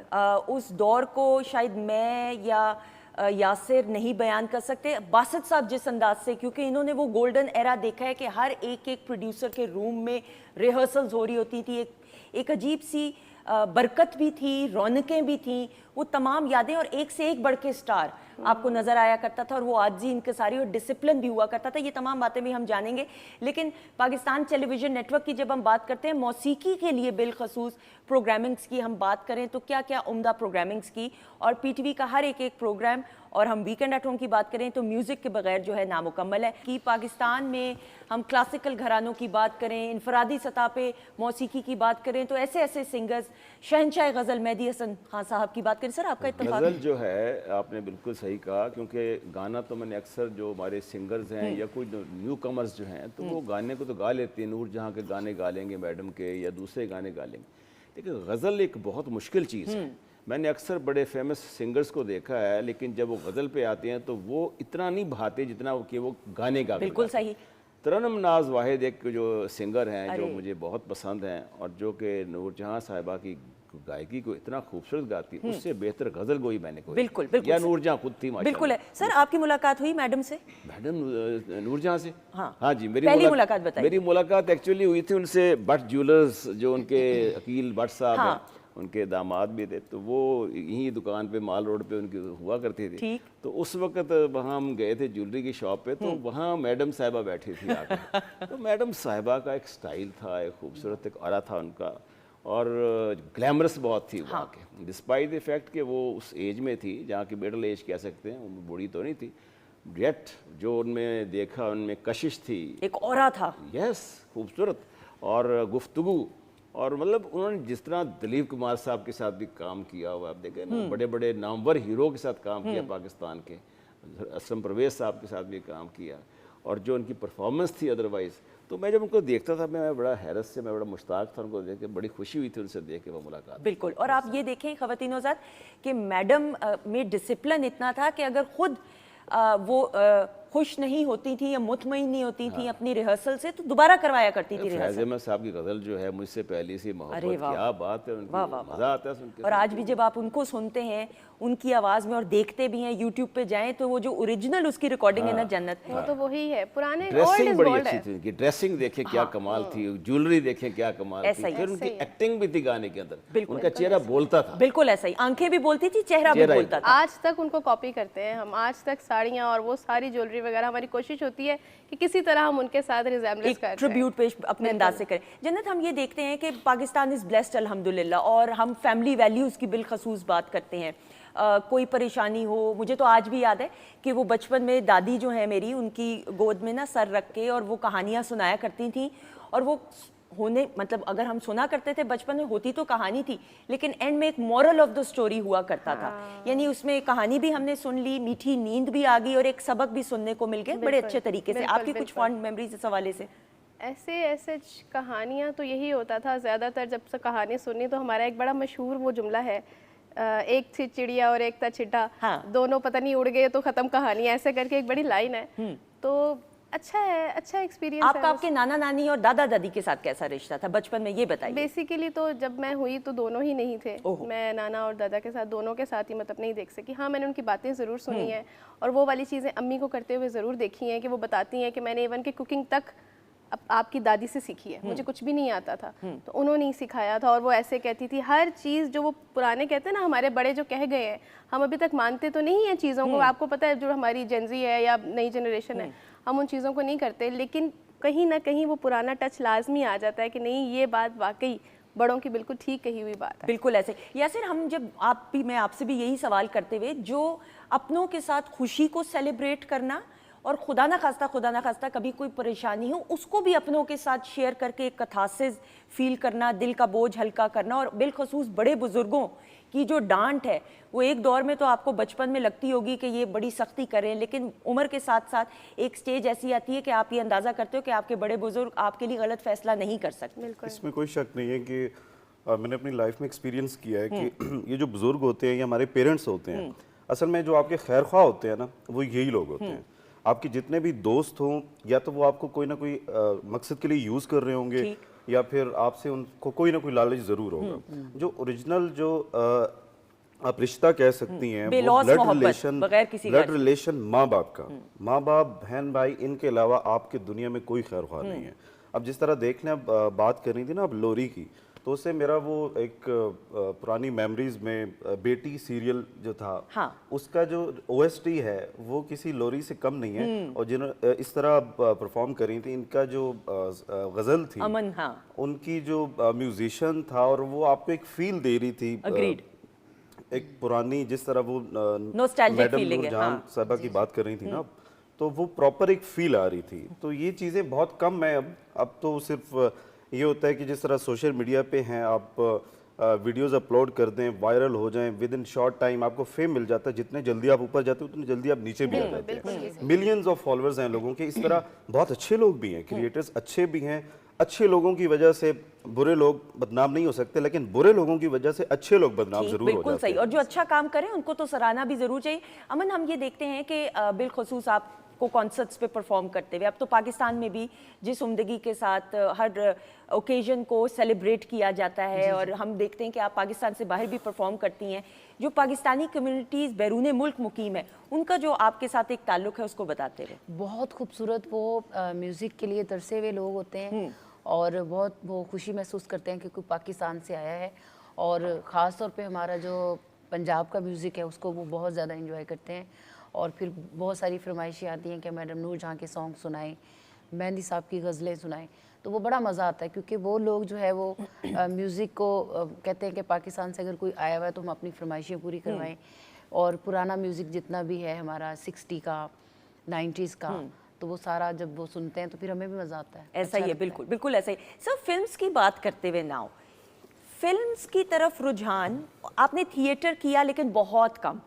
उस दौर को शायद मैं या यासिर नहीं बयान कर सकते। बासित साहब जिस अंदाज से, क्योंकि इन्होंने वो गोल्डन एरा देखा है कि हर एक एक प्रोड्यूसर के रूम में रिहर्सल्स हो रही होती थी, एक अजीब सी बरकत भी थी, रौनकें भी थी, वो तमाम यादें, और एक से एक बढ़ के स्टार आपको नज़र आया करता था, और वो आजी इनकसारी और डिसिप्लिन भी हुआ करता था। ये तमाम बातें भी हम जानेंगे, लेकिन पाकिस्तान टेलीविज़न नेटवर्क की जब हम बात करते हैं मौसीकी के लिए बिलखसूस प्रोग्रामिंग्स की हम बात करें तो क्या क्या उम्दा प्रोग्रामिंग्स की, और पीटीवी का हर एक एक प्रोग्राम, और हम वीकेंड एट होम की बात करें तो म्यूज़िक के बगैर जो है नामुकम्मल है। कि पाकिस्तान में हम क्लासिकल घरानों की बात करें, इनफरादी सतह पे मौसीकी की बात करें तो ऐसे ऐसे सिंगर्स, शहनशाह गज़ल मेहदी हसन खान साहब की बात करें। सर आपका इत्तेफाक? गज़ल जो है आपने बिल्कुल सही कहा, क्योंकि गाना तो मैंने अक्सर जो हमारे सिंगर्स हैं या कोई न्यू कमर्स जो हैं तो वो गाने को तो गा लेते हैं, नूर जहाँ के गाने गा लेंगे मैडम के, या दूसरे गाने गा लेंगे, लेकिन गज़ल एक बहुत मुश्किल चीज़ है। मैंने अक्सर बड़े फेमस सिंगर्स को देखा है, लेकिन जब वो गज़ल पे आते हैं तो वो इतना नहीं भाते जितना कि वो गाने गा। बिल्कुल सही। तरन्नुम नाज वाहिद एक जो सिंगर हैं जो मुझे बहुत पसंद हैं, और जो कि नूरजहां साहिबा की गायकी को इतना खूबसूरत गाती है, उससे बेहतर गज़ल गोई मैंने कोई बिल्कुल बिल्कुल या नूरजहां खुद थी माशाल्लाह। बिल्कुल है। सर आपकी मुलाकात हुई मैडम से? मैडम नूरजहां से? हाँ जी, पहली मुलाकात बताइए। मेरी मुलाकात एक्चुअली हुई थी उनसे, भट्ट ज्वेलर्स, जो उनके अकील भट्ट साहब हैं, उनके दामाद भी थे, तो वो यहीं दुकान पे माल रोड पे उनकी हुआ करती थी। ठीक। तो उस वक्त वहाँ हम गए थे ज्वेलरी की शॉप पे, तो वहाँ मैडम साहिबा बैठी थी आकर। तो मैडम साहिबा का एक स्टाइल था, एक खूबसूरत एक ऑरा था उनका, और ग्लैमरस बहुत थी वहाँ के, डिस्पाइट द फैक्ट कि वो उस एज में थी जहाँ की मिडल एज कह सकते हैं, वो बूढ़ी तो नहीं थी, येट जो उनमें देखा उनमें कशिश थी, एक ऑरा था। यस, खूबसूरत, और गुफ्तगू, और मतलब उन्होंने जिस तरह दिलीप कुमार साहब के साथ भी काम किया हुआ, आप देखें ना, बड़े बड़े नामवर हीरो के साथ काम किया पाकिस्तान के, असलम परवेज साहब के साथ भी काम किया, और जो उनकी परफॉर्मेंस थी अदरवाइज़, तो मैं जब उनको देखता था मैं बड़ा हैरत से, मैं बड़ा मुश्ताक था उनको देख के, बड़ी खुशी हुई थी उनसे देख के वो मुलाकात। बिल्कुल। और आप ये देखें ख़वातीन हज़रात कि मैडम में डिसिप्लिन इतना था कि अगर खुद वो खुश नहीं होती थी या मुतमईन नहीं होती थी अपनी रिहर्सल से तो दोबारा करवाया करती थी रिहर्सल। फैज़ अहमद साहब की गज़ल जो है मुझसे पहले से मोहब्बत, क्या बात है उनकी, मज़ा आता है सुन के। और आज भी जब आप उनको सुनते हैं उनकी आवाज़ में और देखते भी हैं, यूट्यूब पे जाएं तो वो जो ओरिजिनल उसकी रिकॉर्डिंग है ना जन्नत, वो तो वही है, पुराने ड्रेसिंग बड़ी अच्छी थी उनकी, ड्रेसिंग देखे क्या कमाल थी, ज्वेलरी देखे क्या कमाल ऐसा थी, ही, फिर उनकी एक्टिंग भी थी गाने के अंदर, बिल्कुल, उनका चेहरा बोलता था। बिल्कुल ऐसा ही, आंखें भी बोलती थी, चेहरा भी बोलता था। आज तक उनको कॉपी करते हैं हम, आज तक साड़ियाँ और वो सारी ज्वेलरी वगैरह, हमारी कोशिश होती है कि किसी तरह हम उनके साथ रिजेम्बलेंस एक ट्रिब्यूट पेश अपने अंदाज से करें। जन्नत, हम ये देखते हैं कि पाकिस्तान इज़ ब्लेस्ड अल्हम्दुलिल्लाह, और हम फैमिली वैल्यूज़ की बिलखसूस बात करते हैं। कोई परेशानी हो, मुझे तो आज भी याद है कि वो बचपन में दादी जो है मेरी, उनकी गोद में ना सर रख के और वो कहानियाँ सुनाया करती थी, और वो होने मतलब अगर हम सुना करते थे बचपन में, होती तो कहानी थी लेकिन एंड में एक मॉरल ऑफ द स्टोरी हुआ करता था। यानी उसमें कहानी भी हमने सुन ली, मीठी नींद भी आ गई और एक सबक भी सुनने को मिल गए बड़े अच्छे तरीके से। आपकी कुछ फॉन्ड मेमोरीज इस हवाले से? ऐसे कहानियाँ तो यही होता था ज़्यादातर, जब से कहानी सुनी तो हमारा एक बड़ा मशहूर वो जुमला है, एक थी चिड़िया और एक था चिट्टा, दोनों पता नहीं उड़ गए तो ख़त्म कहानी, ऐसे करके एक बड़ी लाइन है। तो अच्छा है, अच्छा एक्सपीरियंस। आपका आपके नाना नानी और दादा दादी के साथ कैसा रिश्ता था बचपन में, ये बताइए। बेसिकली तो जब मैं हुई तो दोनों ही नहीं थे, मैं नाना और दादा के साथ, दोनों के साथ ही मतलब नहीं देख सकी। हाँ, मैंने उनकी बातें ज़रूर सुनी हैं और वो वाली चीज़ें अम्मी को करते हुए ज़रूर देखी हैं कि वो बताती हैं कि मैंने इवन कि कुकिंग तक आपकी दादी से सीखी है, मुझे कुछ भी नहीं आता था तो उन्होंने ही सिखाया था। और वो ऐसे कहती थी, हर चीज़ जो वो पुराने कहते हैं ना, हमारे बड़े जो कह गए हैं हम अभी तक मानते तो नहीं हैं चीज़ों को। आपको पता है जो हमारी जेनजी है या नई जनरेशन है, हम उन चीज़ों को नहीं करते, लेकिन कहीं ना कहीं वो पुराना टच लाजमी आ जाता है कि नहीं, ये बात वाकई बड़ों की बिल्कुल ठीक कही हुई बात है। बिल्कुल ऐसे। यासिर, हम जब मैं आपसे भी यही सवाल करते हुए, जो अपनों के साथ खुशी को सेलिब्रेट करना और खुदा ना खास्ता कभी कोई परेशानी हो उसको भी अपनों के साथ शेयर करके एक कथासिस फील करना, दिल का बोझ हल्का करना, और बिलखसूस बड़े बुजुर्गों की जो डांट है वो एक दौर में तो आपको बचपन में लगती होगी कि ये बड़ी सख्ती करें, लेकिन उम्र के साथ साथ एक स्टेज ऐसी आती है कि आप ये अंदाज़ा करते हो कि आपके बड़े बुजुर्ग आपके लिए गलत फैसला नहीं कर सकते। इसमें कोई शक नहीं है कि मैंने अपनी लाइफ में एक्सपीरियंस किया है कि ये जो बुजुर्ग होते हैं, ये हमारे पेरेंट्स होते हैं, असल में जो आपके खैर ख्वाह होते हैं ना, वो यही लोग होते हैं। आपके जितने भी दोस्त हों, या तो वो आपको कोई ना कोई मकसद के लिए यूज़ कर रहे होंगे, या फिर आपसे उनको कोई ना कोई लालच ज़रूर होगा। जो ओरिजिनल जो आप रिश्ता कह सकती हैं, वो ब्लड रिलेशन माँ बाप का, माँ बाप बहन भाई, इनके अलावा आपके दुनिया में कोई खैर ख्वाह नहीं है। अब जिस तरह देख लें, बात कर रही थी ना अब लोरी की, तो उससे मेरा वो एक पुरानी मेमोरीज में बेटी सीरियल जो था, उसका जो OST है वो किसी लोरी से कम नहीं है। और जिन्होंने इस तरह परफॉर्म करी थी, इनका जो गज़ल थी अमन, उनकी जो म्यूजिशियन था, और वो आपको एक फील दे रही थी, एक पुरानी, जिस तरह वो मैडम नूरजहान साहबा की बात कर रही थी ना, तो वो प्रॉपर एक फील आ रही थी। तो ये चीज़ें बहुत कम है अब तो सिर्फ ये होता है कि जिस तरह सोशल मीडिया पे हैं, आप वीडियोस अपलोड कर दें, वायरल हो जाएं, विद इन शॉर्ट टाइम आपको फेम मिल जाता है। जितने जल्दी आप ऊपर जाते हो उतनी जल्दी आप नीचे भी आ जाते हैं। मिलियंस ऑफ फॉलोअर्स हैं लोगों के। इस तरह बहुत अच्छे लोग भी हैं, क्रिएटर्स अच्छे भी हैं। अच्छे लोगों की वजह से बुरे लोग बदनाम नहीं हो सकते, लेकिन बुरे लोगों की वजह से अच्छे लोग बदनाम जरूर हो जाते हैं। बिल्कुल सही। और जो अच्छा काम करें उनको तो सराहना भी जरूर चाहिए। अमन, हम ये देखते हैं कि बिलखसूस आप को कॉन्सर्ट्स पे परफॉर्म करते हुए, अब तो पाकिस्तान में भी जिस उम्दगी के साथ हर ओकेजन को सेलिब्रेट किया जाता है, और हम देखते हैं कि आप पाकिस्तान से बाहर भी परफॉर्म करती हैं, जो पाकिस्तानी कम्युनिटीज़ बैरून मुल्क मुकीम है, उनका जो आपके साथ एक ताल्लुक है उसको बताते रहे। बहुत खूबसूरत वो म्यूज़िक के लिए तरसे हुए लोग होते हैं, और बहुत वो खुशी महसूस करते हैं कि कोई पाकिस्तान से आया है। और ख़ास तौर पे हमारा जो पंजाब का म्यूज़िक है उसको वो बहुत ज़्यादा एंजॉय करते हैं। और फिर बहुत सारी फरमाइशें आती हैं कि मैडम नूरजहां के सॉन्ग सुनाएं, मेहंदी साहब की गज़लें सुनाएं, तो वो बड़ा मज़ा आता है, क्योंकि वो लोग जो है वो म्यूज़िक को कहते हैं कि पाकिस्तान से अगर कोई आया हुआ है तो हम अपनी फरमाइशें पूरी करवाएं। और पुराना म्यूज़िक जितना भी है हमारा 60 का 90s का, तो वो सारा जब वो सुनते हैं तो फिर हमें भी मज़ा आता है। ऐसा ही है, बिल्कुल बिल्कुल ऐसा ही। सर, फिल्म्स की बात करते हुए नाउ, फिल्म्स की तरफ रुझान, आपने थिएटर किया लेकिन बहुत कम,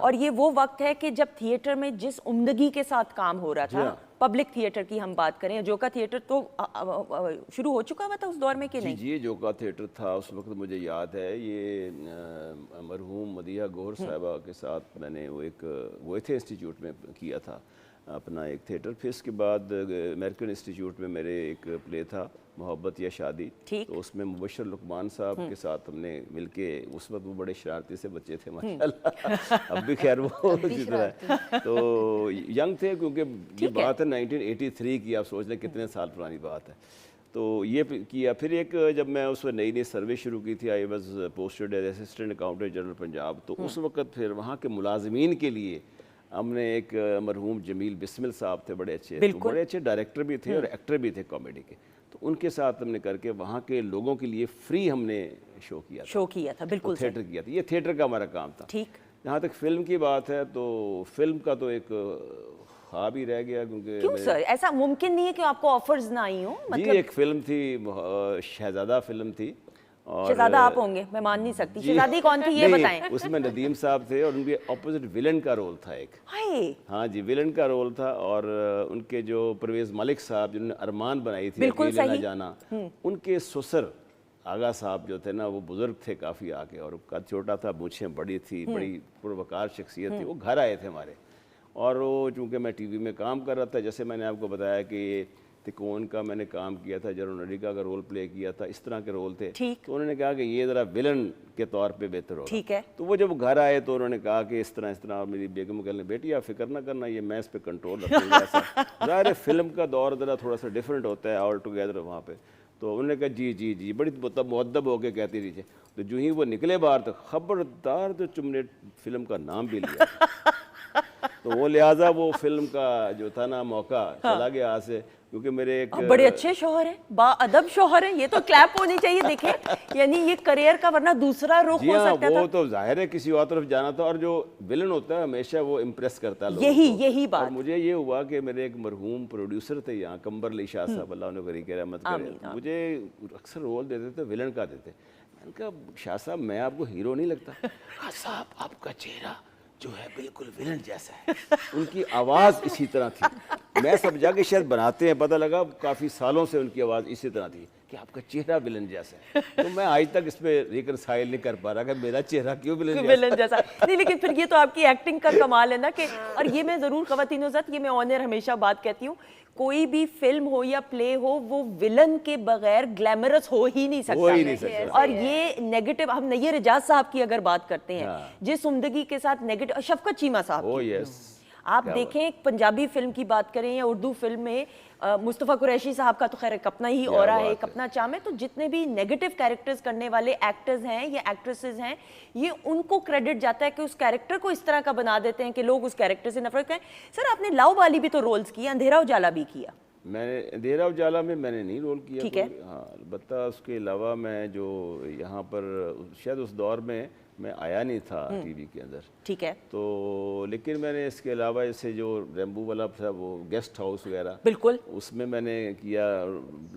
और ये वो वक्त है कि जब थिएटर में जिस उम्दगी के साथ काम हो रहा था पब्लिक थिएटर की हम बात करें, जोका थिएटर तो शुरू हो चुका हुआ था उस दौर में कि नहीं? जी, ये जोका थिएटर था उस वक्त, मुझे याद है, ये मरहूम मदिया गौहर साहिबा के साथ मैंने वो एक गोएथे इंस्टीट्यूट में किया था अपना एक थिएटर। फिर इसके बाद अमेरिकन इंस्टीट्यूट में मेरे एक प्ले था मोहब्बत या शादी, तो उसमें मुबशर लुकमान साहब के साथ हमने मिलके, उस वक्त वो बड़े शरारती से बच्चे थे माशाल्लाह, अब भी खैर वो उसी तरह तो यंग थे, क्योंकि ये बात है 1983 की, आप सोच लें कितने साल पुरानी बात है। तो ये किया। फिर एक जब मैं उसमें नई नई सर्विस शुरू की थी, I was posted as assistant accountant general Punjab, तो उस वक्त फिर वहाँ के मुलाजमीन के लिए हमने एक मरहूम जमील बिस्मिल साहब थे, बड़े अच्छे, तो बड़े अच्छे डायरेक्टर भी थे और एक्टर भी थे कॉमेडी के, तो उनके साथ हमने करके वहाँ के लोगों के लिए फ्री हमने शो किया था। बिल्कुल तो थिएटर किया था, ये थिएटर का हमारा काम था। ठीक। जहाँ तक फिल्म की बात है, तो फिल्म का तो एक ख्वाब ही रह गया, क्योंकि क्यों सर, ऐसा मुमकिन नहीं है कि आपको ऑफर्स ना आई हो? मतलब एक फिल्म थी, शहजादा फिल्म थी, और शहजादा आप होंगे, मैं मान नहीं सकती। शहजादी कौन थी ये बताएं। उसमें नदीम साहब थे और उनके ऑपोजिट विलन का रोल था एक। हाँ जी, विलन का रोल था, और उनके जो परवेज मलिक साहब जिन्होंने अरमान बनाई थी अकेले ना जाना, उनके ससुर आगा साहब जो थे ना, वो बुजुर्ग थे काफ़ी आके, और कद छोटा था, मूछें बड़ी थी, बड़ी पुरवकार शख्सियत थी। वो घर आए थे हमारे, और वो चूँकि मैं टीवी में काम कर रहा था, जैसे मैंने आपको बताया कि तिकोन का मैंने काम किया था, जरूर नडिका का रोल प्ले किया था, इस तरह के रोल थे, तो उन्होंने कहा कि ये ज़रा विलन के तौर पे बेहतर होगा। ठीक है। तो वो जब घर आए तो उन्होंने कहा कि इस तरह, और मेरी बेगम कहने, बेटी आप फिक्र ना करना, ये मैं इस पर कंट्रोल रखूँगा। ऐसा ज़ाहिर है फिल्म का दौर ज़रा थोड़ा सा डिफरेंट होता है ऑल टुगेदर वहाँ पर। तो उन्होंने कहा जी जी जी, बड़ी मुअद्दब होकर कहती रही थी। तो जो ही वो निकले बाहर, तो खबरदार तो तुमने फिल्म का नाम भी लिया। तो वो लिहाजा वो फिल्म का जो था ना मौका चला गया यहाँ से, क्योंकि मेरे एक बड़े अच्छे शौहर हैं, बाअदब शौहर हैं, ये तो क्लैप होनी चाहिए। देखें, यानी ये करियर का वरना दूसरा रुख हो सकता था। वो तो जाहिर है किसी और तरफ जाना था, और जो विलन होता है हमेशा वो इम्प्रेस करता है लोगों को। यही बात। और मुझे ये हुआ कि मेरे एक मरहूम प्रोड्यूसर थे यहाँ, कंबर अली शाह साहब, अल्लाह उन्हें बरी रहमत करे, मुझे अक्सर रोल देते थे, विलन का देते। मैंने कहा शाह साहब मैं आपको हीरो नहीं लगता? हाँ साहब, आपका चेहरा जो है बिल्कुल विलन जैसा है। उनकी आवाज़ इसी तरह थी। मैं सब जाके शायद बनाते हैं, पता लगा काफ़ी सालों से उनकी आवाज़ इसी तरह थी कि आपका चेहरा विलन जैसा है। तो मैं आज तक इस पर रिकनसाइल नहीं कर पा रहा कि मेरा चेहरा क्यों विलन जैसा। नहीं, लेकिन फिर ये तो आपकी एक्टिंग का कमाल है ना कि, और ये मैं ज़रूर ख़वातीन ये मैं ऑनर हमेशा बात कहती हूँ, कोई भी फिल्म हो या प्ले हो, वो विलन के बगैर ग्लैमरस हो ही नहीं सकता। और ये नेगेटिव, हम नैयर इजाज साहब की अगर बात करते हैं, जिस उम्दगी के साथ नेगेटिव, शफकत चीमा साहब, आप देखें, एक पंजाबी फिल्म की बात करें या उर्दू फिल्म में मुस्तफ़ा कुरैशी साहब का तो खैर एक अपना ही ऑरा है, एक अपना चाम है। तो जितने भी नेगेटिव कैरेक्टर्स करने वाले एक्टर्स हैं या एक्ट्रेसेस हैं, ये उनको क्रेडिट जाता है कि उस कैरेक्टर को इस तरह का बना देते हैं कि लोग उस कैरेक्टर से नफरत करें। सर, आपने लाओ बाली भी तो रोल्स किया, अंधेरा उजाला भी किया। मैंने अंधेरा उजाला में मैंने नहीं रोल किया। ठीक है। हाँ, अलबत्ता उसके अलावा मैं जो यहाँ पर शायद उस दौर में मैं आया नहीं था टीवी के अंदर। ठीक है। तो लेकिन मैंने इसके अलावा जैसे जो रेम्बू वाला था, वो गेस्ट हाउस वगैरह, बिल्कुल, उसमें मैंने किया,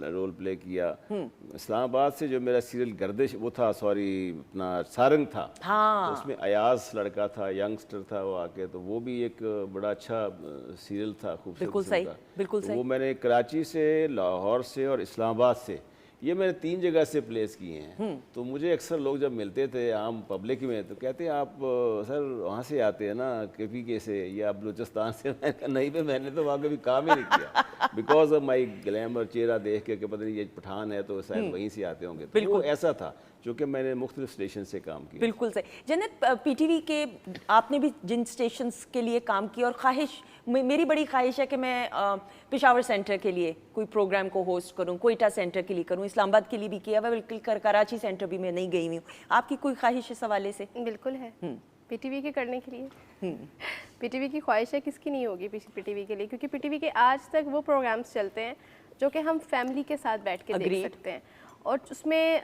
रोल प्ले किया। इस्लामाबाद से जो मेरा सीरियल गर्दिश वो था, सॉरी अपना सारंग था, हाँ। तो उसमें अयाज लड़का था, यंगस्टर था वो आके, तो वो भी एक बड़ा अच्छा सीरियल था, खूबसूरत। बिल्कुल सही, बिल्कुल सही। वो मैंने कराची से, लाहौर से और इस्लामाबाद से, ये मैंने 3 जगह से प्लेस किए हैं। तो मुझे अक्सर लोग जब मिलते थे आम पब्लिक में, तो कहते हैं आप सर वहाँ से आते हैं ना, KPK से या बलूचिस्तान से? मैंने कहा नहीं भाई, मैंने तो वहाँ कभी काम ही नहीं किया, बिकॉज ऑफ माई ग्लैमर, चेहरा देख के कि पता नहीं ये पठान है तो शायद वहीं से आते होंगे। तो वो ऐसा था, क्योंकि मैंने मुख्तलिफ स्टेशन से काम किया। बिल्कुल सही। जन्नत, PTV के आपने भी जिन स्टेशंस के लिए काम किया, और ख्वाहिश, मेरी बड़ी ख्वाहिश है कि मैं पेशावर सेंटर के लिए कोई प्रोग्राम को होस्ट करूं, कोयटा सेंटर के लिए करूं, इस्लामाबाद के लिए भी किया हुआ, बिल्कुल कराची सेंटर भी मैं नहीं गई हुई हूँ। आपकी कोई ख्वाहिश इस हवाले से? बिल्कुल है, PTV के करने के लिए। PTV की ख्वाहिश है, किसकी नहीं होगी PTV के लिए, क्योंकि PTV के आज तक वो प्रोग्राम्स चलते हैं जो कि हम फैमिली के साथ बैठ के देख सकते हैं, और उसमें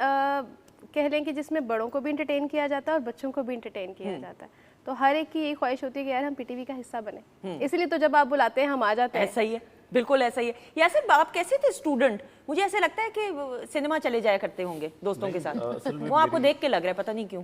कह लें कि जिसमें बड़ों को भी इंटरटेन किया जाता है और बच्चों को भी इंटरटेन किया जाता है। तो हर एक की यही ख्वाहिश होती है कि यार हम PTV का हिस्सा बने, इसलिए तो जब आप बुलाते हैं हम आ जाते हैं। ऐसा ही है, बिल्कुल ऐसा ही है। यासिर, आप कैसे थे स्टूडेंट? मुझे ऐसे लगता है कि सिनेमा चले जाया करते होंगे दोस्तों के साथ, वो आपको देख के लग रहा है, पता नहीं क्यों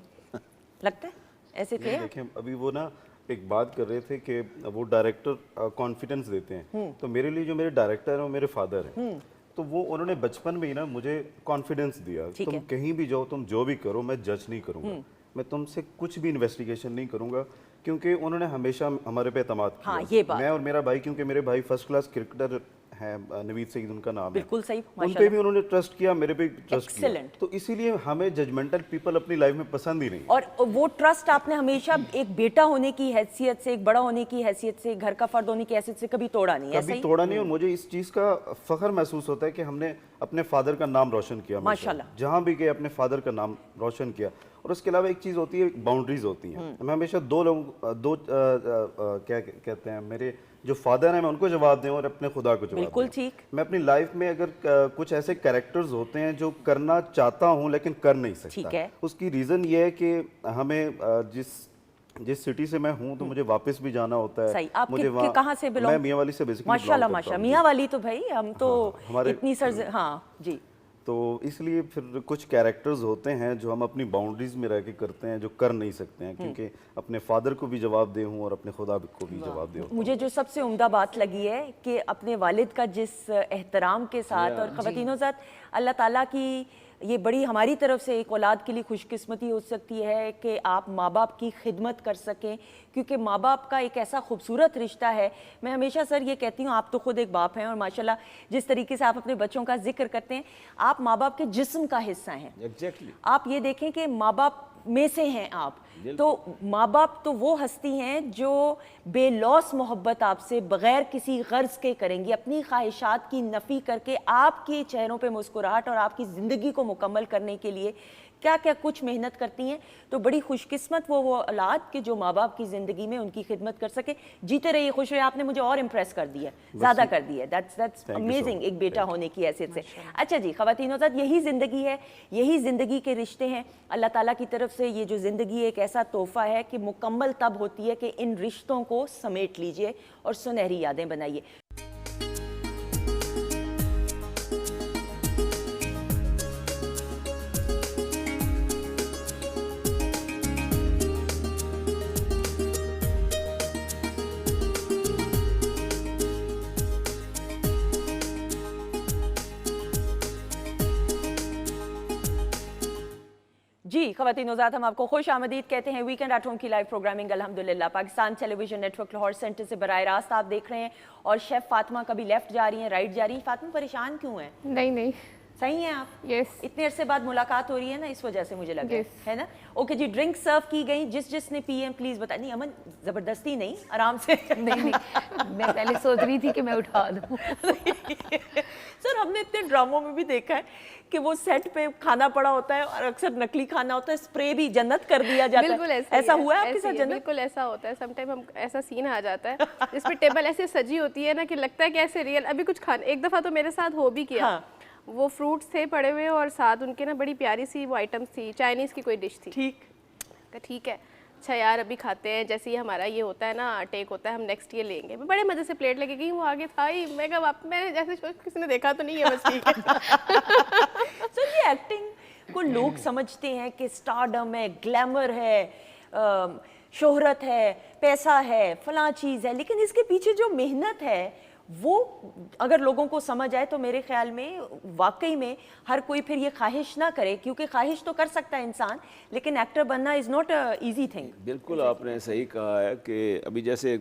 लगता है ऐसे थे। देखिए अभी वो ना एक बात कर रहे थे कि वो डायरेक्टर कॉन्फिडेंस देते हैं, तो मेरे लिए जो मेरे डायरेक्टर हैं वो मेरे फादर हैं। तो वो उन्होंने बचपन में ही ना मुझे कॉन्फिडेंस दिया, तुम कहीं भी जाओ, तुम जो भी करो, मैं जज नहीं करूंगा, मैं तुमसे कुछ भी इन्वेस्टिगेशन नहीं करूंगा, क्योंकि उन्होंने हमेशा हमारे पे एतमाद किया। हाँ, ये बात। मैं और मेरा भाई, क्योंकि मेरे भाई फर्स्ट क्लास क्रिकेटर है, नवीद सईद उनका नाम है, बिल्कुल सही, उन पे भी उन्होंने ट्रस्ट किया, मेरे पे ट्रस्ट किया। Excellent। तो इसीलिए हमें जजमेंटल पीपल अपनी लाइफ में पसंद ही नहीं। और वो ट्रस्ट आपने हमेशा एक बेटा होने की हैसियत से, एक बड़ा होने की हैसियत से, घर का फर्द होने की हैसियत से कभी तोड़ा नहीं, ऐसा कभी ही? तोड़ा नहीं, और मुझे इस चीज का फख्र महसूस होता है कि हमने अपने फादर का नाम रोशन किया, माशाल्लाह। जहां भी गए अपने फादर का नाम रोशन किया। और उसके अलावा एक चीज होती है, बाउंड्रीज होती हैं। मैं हमेशा क्या कहते हैं, मेरे जो फादर हैं मैं उनको जवाब दूं और अपने खुदा को जवाब बिल्कुल दूं। ठीक। मैं अपनी लाइफ में अगर कुछ ऐसे कैरेक्टर्स होते हैं जो करना चाहता हूं लेकिन कर नहीं सकता, ठीक है। उसकी रीजन ये है कि हमें जिस सिटी से मैं हूं तो मुझे वापस भी जाना होता है। सही। आप मुझे कहाँ से belong? मैं मियां वाली से बेसिकली माशाल्लाह माशाल्लाह, मियां वाली तो भाई हम तो हमारे इतनी हाँ जी। तो इसलिए फिर कुछ कैरेक्टर्स होते हैं जो हम अपनी बाउंड्रीज में रह के करते हैं, जो कर नहीं सकते हैं, क्योंकि अपने फादर को भी जवाब दे हूँ और अपने खुदा को भी जवाब दे हूँ। मुझे जो सबसे उम्दा बात लगी है कि अपने वालिद का जिस एहतराम के साथ, और ख़वातीनो ज़ात अल्लाह ताला की ये बड़ी हमारी तरफ से एक औलाद के लिए खुशकिस्मती हो सकती है कि आप माँ बाप की खिदमत कर सकें, क्योंकि माँ बाप का एक ऐसा खूबसूरत रिश्ता है। मैं हमेशा सर ये कहती हूँ, आप तो खुद एक बाप हैं और माशाल्लाह जिस तरीके से आप अपने बच्चों का जिक्र करते हैं, आप माँ बाप के जिस्म का हिस्सा हैं। एग्जैक्टली। आप ये देखें कि माँ बाप में से हैं आप, तो माँ बाप तो वो हस्ती हैं जो बेलौस मोहब्बत आपसे बग़ैर किसी गर्ज के करेंगी, अपनी ख्वाहिशात की नफ़ी करके आपके चेहरों पे मुस्कुराहट और आपकी ज़िंदगी को मुकम्मल करने के लिए क्या क्या कुछ मेहनत करती हैं। तो बड़ी खुशकिस्मत वो औलाद के जो माँ बाप की ज़िंदगी में उनकी खिदमत कर सके। जीते रहिए, खुश रहिए। आपने मुझे और इम्प्रेस कर दिया, ज़्यादा कर दिया। दैट्स अमेजिंग, एक बेटा होने की हैसियत से। अच्छा जी, ख़वातीनो ज़ात, यही ज़िंदगी है, यही ज़िंदगी के रिश्ते हैं। अल्लाह ताला की तरफ से ये जो ज़िंदगी एक ऐसा तोहफ़ा है कि मुकम्मल तब होती है कि इन रिश्तों को समेट लीजिए और सुनहरी यादें बनाइए। जी ख़वातीनो ज़ात, हम आपको खुश आमदीद कहते हैं। वीकेंड एट होम की लाइव प्रोग्रामिंग अल्हम्दुलिल्लाह Pakistan television network Lahore centre से बराह रास्त आप देख रहे हैं। और शेफ़ फातिमा कभी लेफ्ट जा रही हैं, राइट जा रही हैं। फातिमा परेशान क्यों हैं? नहीं सही हैं आप? यस। इतने अरसे बाद मुलाकात हो रही है ना, इस वजह से मुझे लगा है ना। ओके जी, ड्रिंक सर्व की गई, जिसने पी है प्लीज़ बता। नहीं अमन, ज़बरदस्ती नहीं, आराम से। नहीं, मैं पहले सोच रही थी कि मैं उठा दूँ। सर हमने इतने ड्रामों में भी देखा है कि वो सेट पे खाना पड़ा होता है और अक्सर नकली खाना होता है, स्प्रे भी जन्नत कर दिया जाता है। बिल्कुल ऐसा हुआ है आपके साथ जन्नत? बिल्कुल ऐसा होता है। समटाइम हम ऐसा सीन आ जाता है जिस पे टेबल ऐसे सजी होती है ना कि लगता है कि ऐसे रियल अभी कुछ खाना। एक दफ़ा तो मेरे साथ हो भी किया। हाँ। वो फ्रूट्स थे पड़े हुए और साथ उनके ना बड़ी प्यारी सी वो आइटम्स थी, चाइनीज़ की कोई डिश थी। ठीक है, अच्छा यार अभी खाते हैं, जैसे ही हमारा ये होता है ना टेक होता है, हम नेक्स्ट ये लेंगे। मैं बड़े मज़े से प्लेट लेके गई, वो आगे था ही। मैं कहा मैंने जैसे किसी ने देखा तो नहीं है, बस ठीक है। सर ये एक्टिंग को लोग समझते हैं कि स्टारडम है, ग्लैमर है, शोहरत है, पैसा है, फलां चीज़ है, लेकिन इसके पीछे जो मेहनत है वो अगर लोगों को समझ आए तो मेरे ख्याल में वाकई में हर कोई फिर ये ख्वाहिश ना करे, क्योंकि ख्वाहिश तो कर सकता है इंसान, लेकिन एक्टर बनना is not a easy thing. बिल्कुल आपने सही कहा है कि अभी जैसे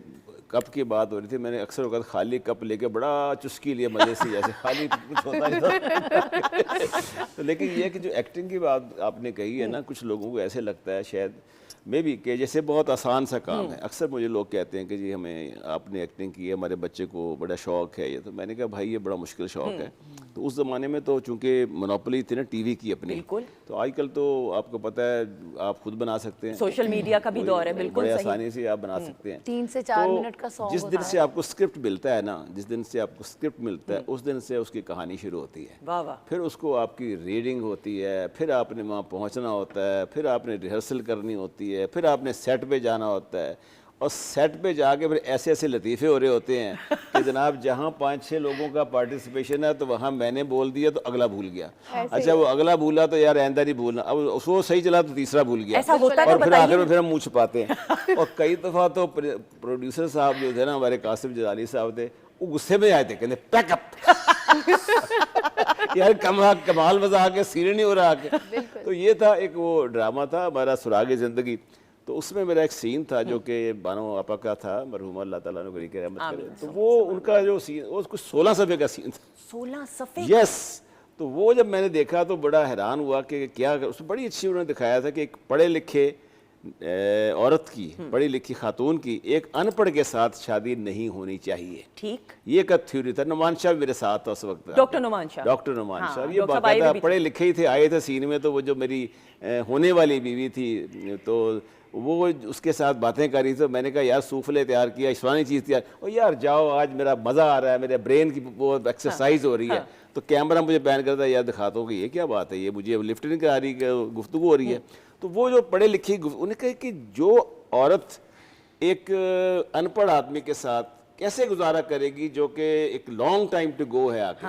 कप की बात हो रही थी, मैंने अक्सर वक्त खाली कप लेके बड़ा चुस्की लिया मज़े से, जैसे खाली कुछ होता नहीं था। तो लेकिन ये कि जो एक्टिंग की बात आपने कही है ना, कुछ लोगों को ऐसे लगता है शायद मे भी कि जैसे बहुत आसान सा काम है। अक्सर मुझे लोग कहते हैं कि जी हमें आपने एक्टिंग की है, हमारे बच्चे को बड़ा शौक़ है ये। तो मैंने कहा भाई ये बड़ा मुश्किल शौक़ है। तो उस ज़माने में तो चूँकि मोनोपोली थी ना टीवी की अपनी, तो आजकल तो आपको पता है आप खुद बना सकते हैं, सोशल मीडिया का भी दौर है। बिल्कुल बड़े सही, आसानी से आप बना सकते हैं। 3 से 4 मिनट का सॉन्ग जिस दिन से आपको स्क्रिप्ट मिलता है ना, जिस दिन से आपको स्क्रिप्ट मिलता है उस दिन से उसकी कहानी शुरू होती है। वाह वाह। फिर उसको आपकी रीडिंग होती है, फिर आपने वहाँ पहुँचना होता है, फिर आपने रिहर्सल करनी होती है, फिर आपने सेट पे जाना होता है, और सेट पे जाके फिर ऐसे ऐसे लतीफ़े हो रहे होते हैं कि जनाब जहाँ 5-6 लोगों का पार्टिसिपेशन है तो वहाँ मैंने बोल दिया तो अगला भूल गया, अच्छा वो अगला भूला तो यार आइंदा नहीं भूलना, अब वो सही चला तो तीसरा भूल गया, ऐसा होता है और तो फिर बताइए आखिर में फिर हम मुँह छुपाते हैं। और कई दफ़ा तो प्रोड्यूसर साहब जो थे ना हमारे कासिम जलाली साहब थे, वो गुस्से में आए थे, कहते पैकअप यार कमाल मजाक है, सीरियस नहीं हो रहा आके। तो ये था एक वो ड्रामा था हमारा सुरागे ज़िंदगी, तो उसमें मेरा एक सीन था जो कि बानो आपा का था, मरहूमा अल्लाह ताला ने बड़ी रहमत करे, तो वो उनका जो सीन वो कुछ 16 सफ़े का सीन था। 16 सफ़े? यस। तो वो जब मैंने देखा तो बड़ा हैरान हुआ कि क्या, उसमें बड़ी अच्छी उन्होंने दिखाया था कि एक पढ़े लिखे औरत की, पढ़ी लिखी खातून की एक अनपढ़ के साथ शादी नहीं होनी चाहिए। ठीक, ये का थ्योरी था। नुमान शाह मेरे साथ था उस वक्त, डॉक्टर नुमान शाह। डॉक्टर नुमान हाँ, शाह, ये डॉक्टर बाकायदा भी पढ़े लिखे ही थे, आए थे सीन में। तो वो जो मेरी होने वाली बीवी थी तो वो उसके साथ बातें करी, तो मैंने कहा यार सूफले तैयार किया, इस्लामी चीज़ तैयार, और यार जाओ आज मेरा मज़ा आ रहा है, मेरे ब्रेन की वो एक्सरसाइज हो रही है। तो कैमरा मुझे बैन करता है, यार दिखाता हूँ कि ये क्या बात है, ये मुझे लिफ्ट नहीं करा रही, गुफ्तगू हो रही है। तो वो जो पढ़े लिखी, उन्हें कहा कि जो औरत एक अनपढ़ आदमी के साथ कैसे गुजारा करेगी जो कि एक लॉन्ग टाइम टू गो है आके,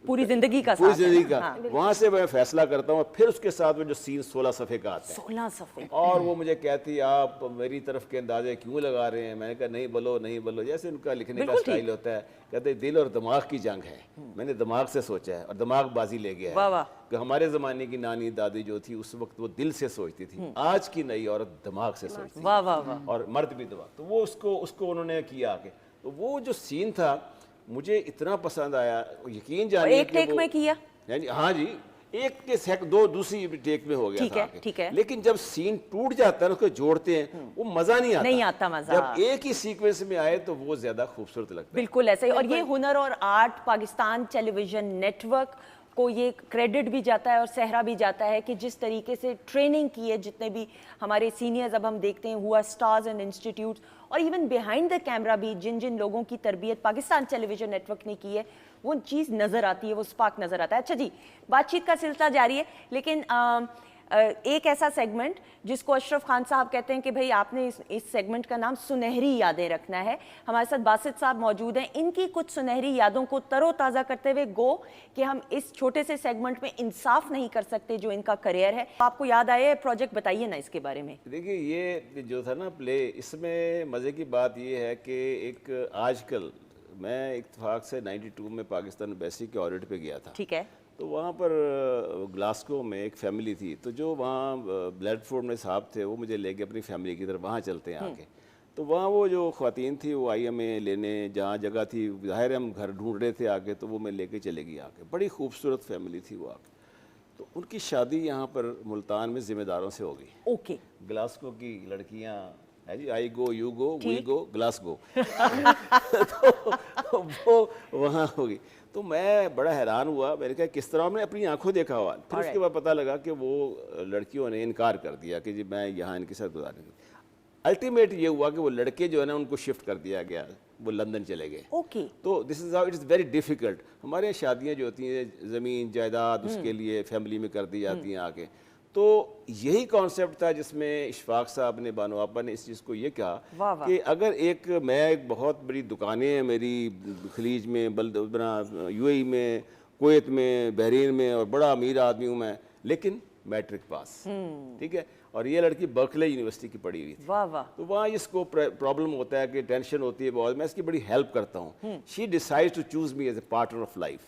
पूरी जिंदगी का पूरी साथ है। जिंदगी का, हाँ। वहां से मैं फैसला करता हूँ। फिर उसके साथ वो जो सीन 16 सफ़े का आता है, 16 सफ़े, और वो मुझे कहती आप मेरी तरफ के अंदाजे क्यों लगा रहे हैं। मैंने कहा नहीं बोलो नहीं बोलो, जैसे उनका लिखने का स्टाइल होता है। कहते दिल और दिमाग की जंग है, मैंने दिमाग से सोचा है और दिमाग बाजी ले गया वाह है। वाह। कि हमारे ज़माने की नानी दादी जो थी उस वक्त वो दिल से सोचती थी, आज की नई औरत दिमाग से सोचती वाह वाह वाह। और मर्द भी दिमाग। तो वो उसको उन्होंने किया आके। तो वो जो सीन था मुझे इतना पसंद आया, यकीन जानिए एक टेक में किया? हाँ जी, एक के सेक दो दूसरी टेक में हो गया ठीक था है, आके। ठीक है। लेकिन जब सीन टूट जाता है ना, उसको जोड़ते हैं, वो मजा नहीं आता मजा। जब एक ही सीक्वेंस में आए तो वो ज्यादा खूबसूरत लगता है। बिल्कुल ऐसे ही। और ये हुनर और आर्ट पाकिस्तान टेलीविजन नेटवर्क को ये क्रेडिट भी जाता है और सहरा भी जाता है कि जिस तरीके से ट्रेनिंग की है, जितने भी हमारे सीनियर्स अब हम देखते हैं हुआ स्टार्स एंड इंस्टीट्यूट्स, और इवन बिहाइंड द कैमरा भी जिन जिन लोगों की तरबियत पाकिस्तान टेलीविजन नेटवर्क ने की है, वो चीज़ नज़र आती है, वो स्पार्क नज़र आता है। अच्छा जी, बातचीत का सिलसिला जारी है, लेकिन एक ऐसा सेगमेंट जिसको अशरफ खान साहब कहते हैं कि भाई आपने इस सेगमेंट का नाम सुनहरी यादें रखना है। हमारे साथ बासित साहब मौजूद हैं, इनकी कुछ सुनहरी यादों को तरोताज़ा करते हुए गो कि हम इस छोटे से सेगमेंट में इंसाफ नहीं कर सकते जो इनका करियर है। आपको याद आए प्रोजेक्ट, बताइए ना इसके बारे में। देखिए ये जो था ना प्ले, इसमें मज़े की बात ये है कि एक आजकल मैं इत्तेफाक से 92 में पाकिस्तान एम्बेसी के ऑडिट पे गया था। ठीक है। तो वहाँ पर ग्लासगो में एक फैमिली थी, तो जो वहाँ ब्लैडफोर्ड में साहब थे वो मुझे लेके अपनी फैमिली की तरफ वहाँ चलते हैं आके। तो वहाँ वो जो ख़वातीन थी वो आई हमें लेने, जहाँ जगह थी ज़ाहिर हम घर ढूंढ रहे थे आके, तो वो मैं लेके चलेगी आके। बड़ी खूबसूरत फैमिली थी वो आके। तो उनकी शादी यहाँ पर मुल्तान में ज़िम्मेदारों से हो गई। ओके। ग्लासगो की लड़कियाँ है जी, I go you go we go Glasgow. तो वो वहाँ हो गई। तो मैं बड़ा हैरान हुआ, मैंने कहा किस तरह, मैंने अपनी आंखों देखा हुआ। फिर उसके बाद पता लगा कि वो लड़कियों ने इनकार कर दिया कि जी मैं यहाँ इनके साथ गुजारूंगी। अल्टीमेट ये हुआ कि वो लड़के जो है ना उनको शिफ्ट कर दिया गया, वो लंदन चले गए। ओके। तो this is how it is very difficult. हमारे यहाँ शादियाँ जो होती हैं ज़मीन जायदाद उसके लिए फैमिली में कर दी जाती हैं आके। तो यही कॉन्सेप्ट था जिसमें इशफाक साहब ने, बानो आपा ने इस चीज़ को ये कहा कि अगर एक बहुत बड़ी दुकानें हैं मेरी खलीज में, यूएई में, कुवैत में, बहरीन में, और बड़ा अमीर आदमी हूँ मैं, लेकिन मैट्रिक पास, ठीक है, और ये लड़की बर्कले यूनिवर्सिटी की पढ़ी हुई थी। वाह वाह। तो वहाँ इसको प्रॉब्लम होता है कि टेंशन होती है बहुत, मैं इसकी बड़ी हेल्प करता हूँ। She decides to choose me as a partner of life.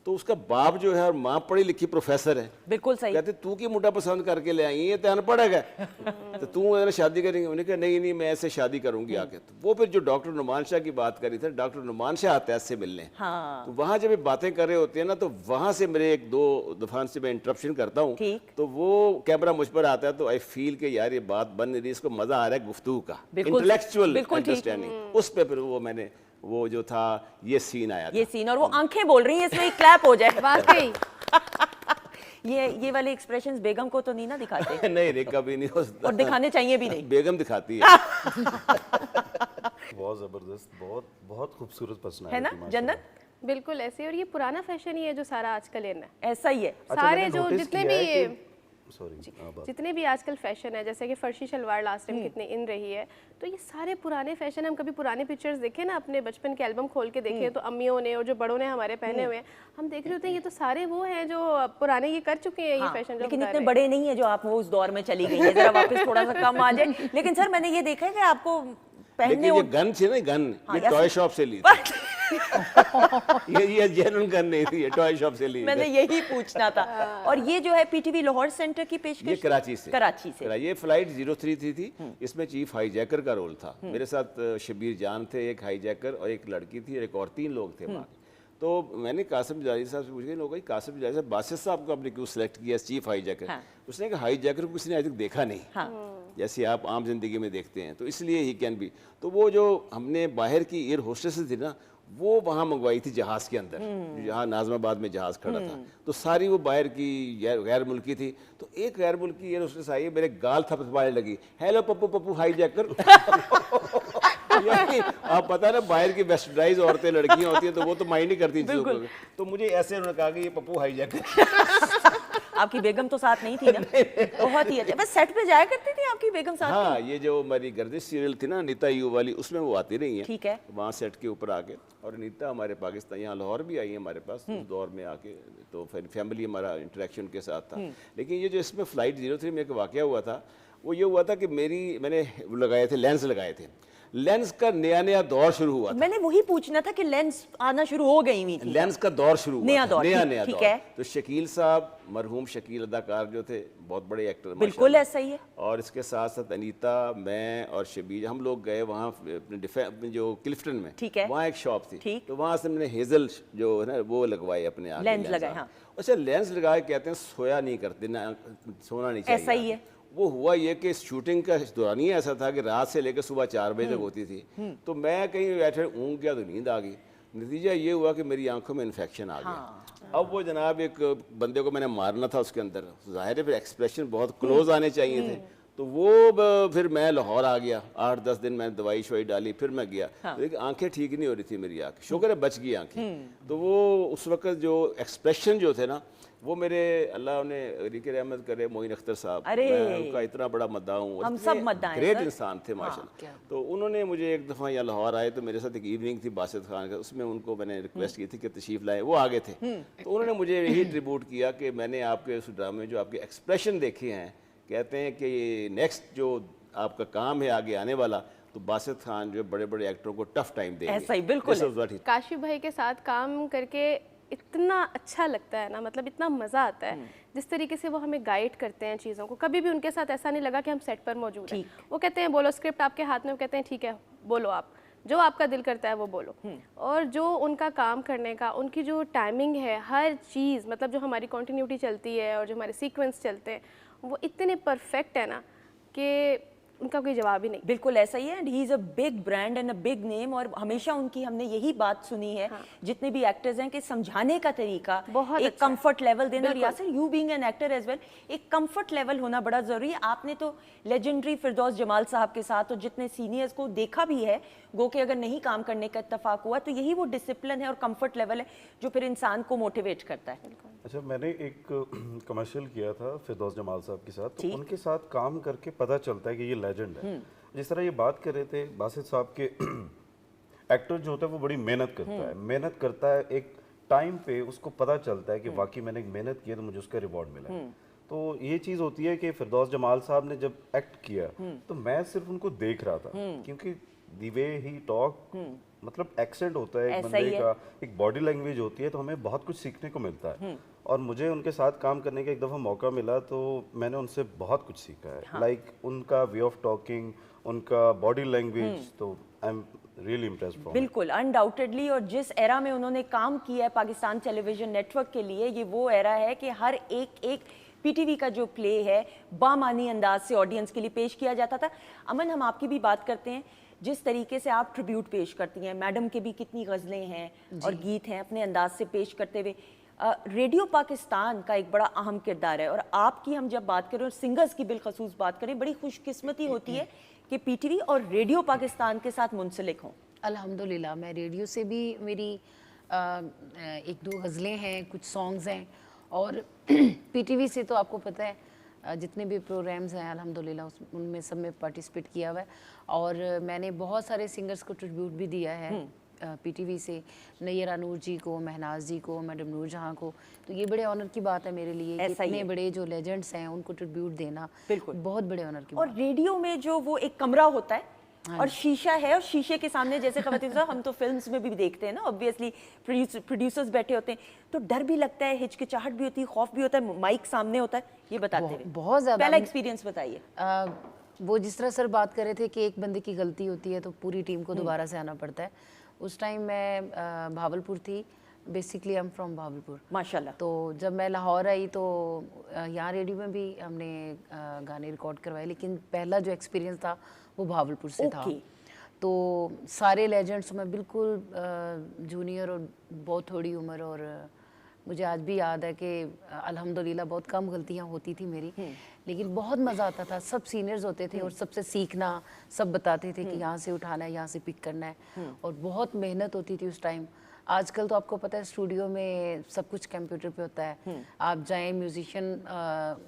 तो उसका बाप जो है और माँ पढ़ी लिखी प्रोफेसर है। बिल्कुल सही। कहते तू की मुंडा पसंद करके ले आई, ये तो अनपढ़ है तो तू मेरे शादी करेंगे। उन्होंने कहा नहीं नहीं मैं ऐसे शादी करूंगी आके। तो वो फिर जो डॉक्टर नुमान शाह की बात करी थी, डॉक्टर नुमान शाह आता है इससे मिलने। हाँ। तो वहाँ जब ये बातें कर रहे होते हैं ना, तो वहाँ से मेरे एक दो दफान से मैं इंटरप्शन करता हूँ, तो वो कैमरा मुझ पर आता है, तो आई फील के यार ये बात बन नहीं रही, इसको मजा आ रहा है गुफ्तगू का, इंटेलेक्चुअल अंडरस्टैंडिंग। उस पे फिर वो मैंने वो जो था ये सीन आया था। ये सीन, और वो आंखें बोल रही हैं इसमें क्लैप हो जाए। वाकई ये वाले एक्सप्रेशंस बेगम को तो नहीं ना दिखाते? नहीं नहीं कभी नहीं हो सकता, और दिखाने चाहिए भी नहीं। बेगम दिखाती है। बहुत जबरदस्त, बहुत बहुत खूबसूरत पर्सनालिटी है ना जन्नत? बिल्कुल ऐसे। और ये पुराना फैशन ही है जो सारा आजकल इन है, ऐसा ही है। सारे जो जितने भी सॉरी जितने भी आजकल फैशन है, जैसे कि फर्शी शलवार लास्ट टाइम कितने इन रही है, तो ये सारे पुराने फैशन, हम कभी पुराने पिक्चर्स देखें ना, अपने बचपन के एल्बम खोल के देखें तो अम्मियों ने और जो बड़ों ने हमारे पहने हुए हैं, हम देख रहे होते हैं ये तो सारे वो हैं जो पुराने ये कर चुके हैं, ये फैशन जो लेकिन इतने बड़े नहीं है जो आप वो उस दौर में चली गई है, जरा वापस थोड़ा सा कम आ जाए। लेकिन सर मैंने ये देखा है कि आपको पहनने लेकिन ये गन थी ना, गन ये टॉय शॉप से ली थी। ये जेन्युइन गन नहीं थी, ये टॉय शॉप से ली। मैंने यही पूछना था। और ये जो है पीटीवी लाहौर सेंटर की पेशकश, ये कराची से ये फ्लाइट 03 थी। इसमें चीफ हाईजैकर का रोल था। मेरे साथ शबीर जान थे, एक हाईजैकर और एक लड़की थी, और एक और 3 लोग थे वहाँ। तो मैंने कासिम जारी साहब से पूछा, लोग कासिम जारी साहब, बासित साहब को आपने क्यों सिलेक्ट किया हाई हाईजैकर? उसने कहा हाईजैकर को किसी ने आज तक देखा नहीं, जैसे आप आम जिंदगी में देखते हैं, तो इसलिए ही कैन बी। तो वो जो हमने बाहर की एयर होस्टेस थी ना, वो वहाँ मंगवाई थी जहाज़ के अंदर, जहाँ नाजमाबाद में जहाज़ खड़ा था, तो सारी वो बाहर की गैर मुल्की थी। तो एक गैर मुल्की एयर होस्टेस आई, मेरे गाल थपथपाने लगी, हेलो पप्पू पप्पू हाईजैकर। आप पता है ना, बाहर की वेस्टर्नाइज औरतें लड़कियां होती हैं तो वो तो माइंड नहीं करती चीज़ों को, तो मुझे ऐसे उन्होंने कहा कि ये पप्पू हाईजैकर। आपकी बेगम तो साथ नहीं थी ना? बहुत ही अच्छा। बस सेट पे जाया करती थी आपकी बेगम साथ? हाँ, ये जो हमारी गर्दिश सीरियल थी ना नीता यू वाली, उसमें वो आती रही है। ठीक है। वहाँ सेट के ऊपर आके, और नीता हमारे पाकिस्तान यहाँ लाहौर भी आई है हमारे पास उस दौर में आके, तो फैमिली हमारा इंटरेक्शन के साथ था। लेकिन ये जो इसमें फ्लाइट 03 में एक वाकया हुआ था, वो ये हुआ था कि मैंने लगाए थे, लेंस लगाए थे। लेंस का नया दौर शुरू हुआ था। मैंने वही पूछना था कि लेंस आना शुरू हो गई हुई थी, लेंस का दौर शुरू हुआ, नया दौर, नया ठीक दौर। है। तो शकील साहब, मरहूम शकील अदाकार जो थे, बहुत बड़े एक्टर, बिल्कुल ऐसा ही है। और इसके साथ साथ अनीता, मैं और शबीर, हम लोग गए वहाँ अपने जो क्लिफ्टन में, ठीक है, वहाँ एक शॉप थी, ठीक। तो वहाँ से मैंने हेजल जो है ना वो लगवाए अपने आगे, लेंस लगाए। हाँ। अच्छा, लेंस लगाए, कहते हैं सोया नहीं करते ना, सोना नहीं चाहिए, ऐसा ही है। वो हुआ ये कि शूटिंग का दौरान ही ऐसा था कि रात से लेकर सुबह 4 बजे तक होती थी, तो मैं कहीं बैठे ऊँग गया तो नींद आ गई। नतीजा ये हुआ कि मेरी आंखों में इन्फेक्शन आ गया। अब वो जनाब एक बंदे को मैंने मारना था उसके अंदर, जाहिर है फिर एक्सप्रेशन बहुत क्लोज आने चाहिए थे, तो वो फिर मैं लाहौर आ गया। 8-10 दिन मैंने दवाई शवाई डाली, फिर मैं गया। लेकिन आंखें ठीक नहीं हो रही थी मेरी आंखें, शुक्र है बच गई आंखें। तो वो उस वक्त जो एक्सप्रेशन जो थे ना, वो मेरे, अल्लाह ने रिके रहमत करे, मोइन अख्तर साहब, मैं उनका इतना बड़ा मद्दा हूँ, हम सब मद्दा हैं, ग्रेट इंसान थे माशाल्लाह। तो उन्होंने मुझे एक दफ़ा यहाँ लाहौर आए, तो मेरे साथ एक इवनिंग थी बासित खान का, उसमें उनको मैंने रिक्वेस्ट की थी कि तशरीफ़ लाएं, वो आगे थे। तो उन्होंने मुझे यही ट्रिब्यूट किया कि मैंने आपके उस ड्रामे में जो आपके एक्सप्रेशन देखे हैं, कहते हैं कि नेक्स्ट जो आपका काम है आगे आने वाला, तो बासित खान जो बड़े बड़े एक्टरों को टफ टाइम देंगे। ऐसा ही बिल्कुल। काशिफ भाई के साथ काम करके इतना अच्छा लगता है ना, मतलब इतना मज़ा आता है जिस तरीके से वो हमें गाइड करते हैं चीज़ों को। कभी भी उनके साथ ऐसा नहीं लगा कि हम सेट पर मौजूद हैं। वो कहते हैं बोलो, स्क्रिप्ट आपके हाथ में, वो कहते हैं ठीक है बोलो, आप जो आपका दिल करता है वो बोलो। और जो उनका काम करने का, उनकी जो टाइमिंग है, हर चीज़, मतलब जो हमारी कॉन्टीन्यूटी चलती है और जो हमारे सीक्वेंस चलते हैं, वो इतने परफेक्ट है ना कि उनका कोई जवाब ही नहीं। बिल्कुल ऐसा ही है। And he is a big brand and a big name. और हमेशा उनकी हमने यही बात सुनी है, जितने भी एक्टर्स हैं, कि समझाने का तरीका, बहुत एक कंफर्ट लेवल देना। और Yasir, you being an actor as well, एक कंफर्ट लेवल होना बड़ा ज़रूरी है। आपने तो लेजेंडरी फिरदौस जमाल साहब के साथ और जितने सीनियर्स को देखा भी है, गो के अगर नहीं काम करने का इत्तेफाक हुआ, तो यही वो डिसिप्लिन है और कंफर्ट लेवल है जो फिर इंसान को मोटिवेट करता है। अच्छा, मैंने एक कमर्शियल किया था फिरदौस जमाल साहब के साथ, तो उनके साथ काम करके पता चलता है कि ये लेजेंड है। जिस तरह ये बात कर रहे थे, बासित साहब के एक्टर जो होता है वो बड़ी मेहनत करता है, एक टाइम पे उसको पता चलता है कि वाकई मैंने एक मेहनत की है तो मुझे उसका रिवॉर्ड मिला। तो ये चीज़ होती है कि फिरदौस जमाल साहब ने जब एक्ट किया तो मैं सिर्फ उनको देख रहा था, क्योंकि दी वे ही टॉक, मतलब एक्सेंट होता है एक बंदे का, एक बॉडी लैंग्वेज होती है, तो हमें बहुत कुछ सीखने को मिलता है। और मुझे उनके साथ काम करने का एक दफ़ा मौका मिला, तो मैंने उनसे बहुत कुछ सीखा है। लाइक उनका वे ऑफ टॉकिंग, उनका बॉडी लैंग्वेज, तो आई एम रियली इम्प्रेस्ड। बिल्कुल, अनडाउटेडली। और जिस एरा में उन्होंने काम किया है पाकिस्तान टेलीविजन नेटवर्क के लिए, ये वो एरा है कि हर एक पीटीवी का जो प्ले है बामानी अंदाज से ऑडियंस के लिए पेश किया जाता था। अमन, हम आपकी भी बात करते हैं, जिस तरीके से आप ट्रिब्यूट पेश करती हैं, मैडम के भी कितनी गज़लें हैं और गीत हैं अपने अंदाज से पेश करते हुए। रेडियो पाकिस्तान का एक बड़ा अहम किरदार है, और आपकी हम जब बात करें और सिंगर्स की बिलखसूस बात करें, बड़ी खुशकिस्मती होती है कि पीटीवी और रेडियो पाकिस्तान के साथ मुंसलिक हों। अल्हम्दुलिल्लाह, मैं रेडियो से भी मेरी 1-2 गज़लें हैं, कुछ सॉन्ग्स हैं, और पीटीवी से तो आपको पता है जितने भी प्रोग्राम्स हैं अल्हम्दुलिल्लाह उनमें सब में पार्टिसिपेट किया हुआ है। और मैंने बहुत सारे सिंगर्स को ट्रिब्यूट भी दिया है पीटीवी से, नैयरा नूर जी को, महनाज जी को, मैडम नूर जहाँ को। तो ये बड़े ऑनर की बात है मेरे लिए कि इतने बड़े जो लेजेंड्स हैं उनको ट्रिब्यूट देना बहुत बड़े ऑनर की बात। और रेडियो में जो वो एक कमरा होता है और शीशा है, और शीशे के सामने जैसे खवातीन साहब हम तो फिल्म्स में भी देखते हैं ना, ऑब्वियसली प्रोड्यूसर्स बैठे होते हैं, तो डर भी लगता है, हिचकिचाहट भी होती है, खौफ भी होता है, माइक सामने होता है, ये बताते हैं बहुत ज़्यादा। पहला एक्सपीरियंस बताइए। वो जिस तरह सर बात कर रहे थे कि एक बंदे की गलती होती है तो पूरी टीम को दोबारा से आना पड़ता है। उस टाइम मैं भावलपुर थी, basically I am from Bahawalpur माशाल्लाह। तो जब मैं लाहौर आई तो यहाँ रेडियो में भी हमने गाने रिकॉर्ड करवाए, लेकिन पहला जो एक्सपीरियंस था वो भावलपुर से था। तो सारे लेजेंड्स में बिल्कुल जूनियर और बहुत थोड़ी उम्र, और मुझे आज भी याद है कि अल्हम्दुलिल्लाह बहुत कम गलतियाँ होती थी मेरी, लेकिन बहुत मज़ा आता था। सब सीनियर्स होते थे और सबसे सीखना, सब बताते थे कि यहाँ से उठाना है, यहाँ से पिक करना है, और बहुत मेहनत होती थी उस टाइम। आजकल तो आपको पता है स्टूडियो में सब कुछ कंप्यूटर पे होता है, आप जाएं म्यूजिशियन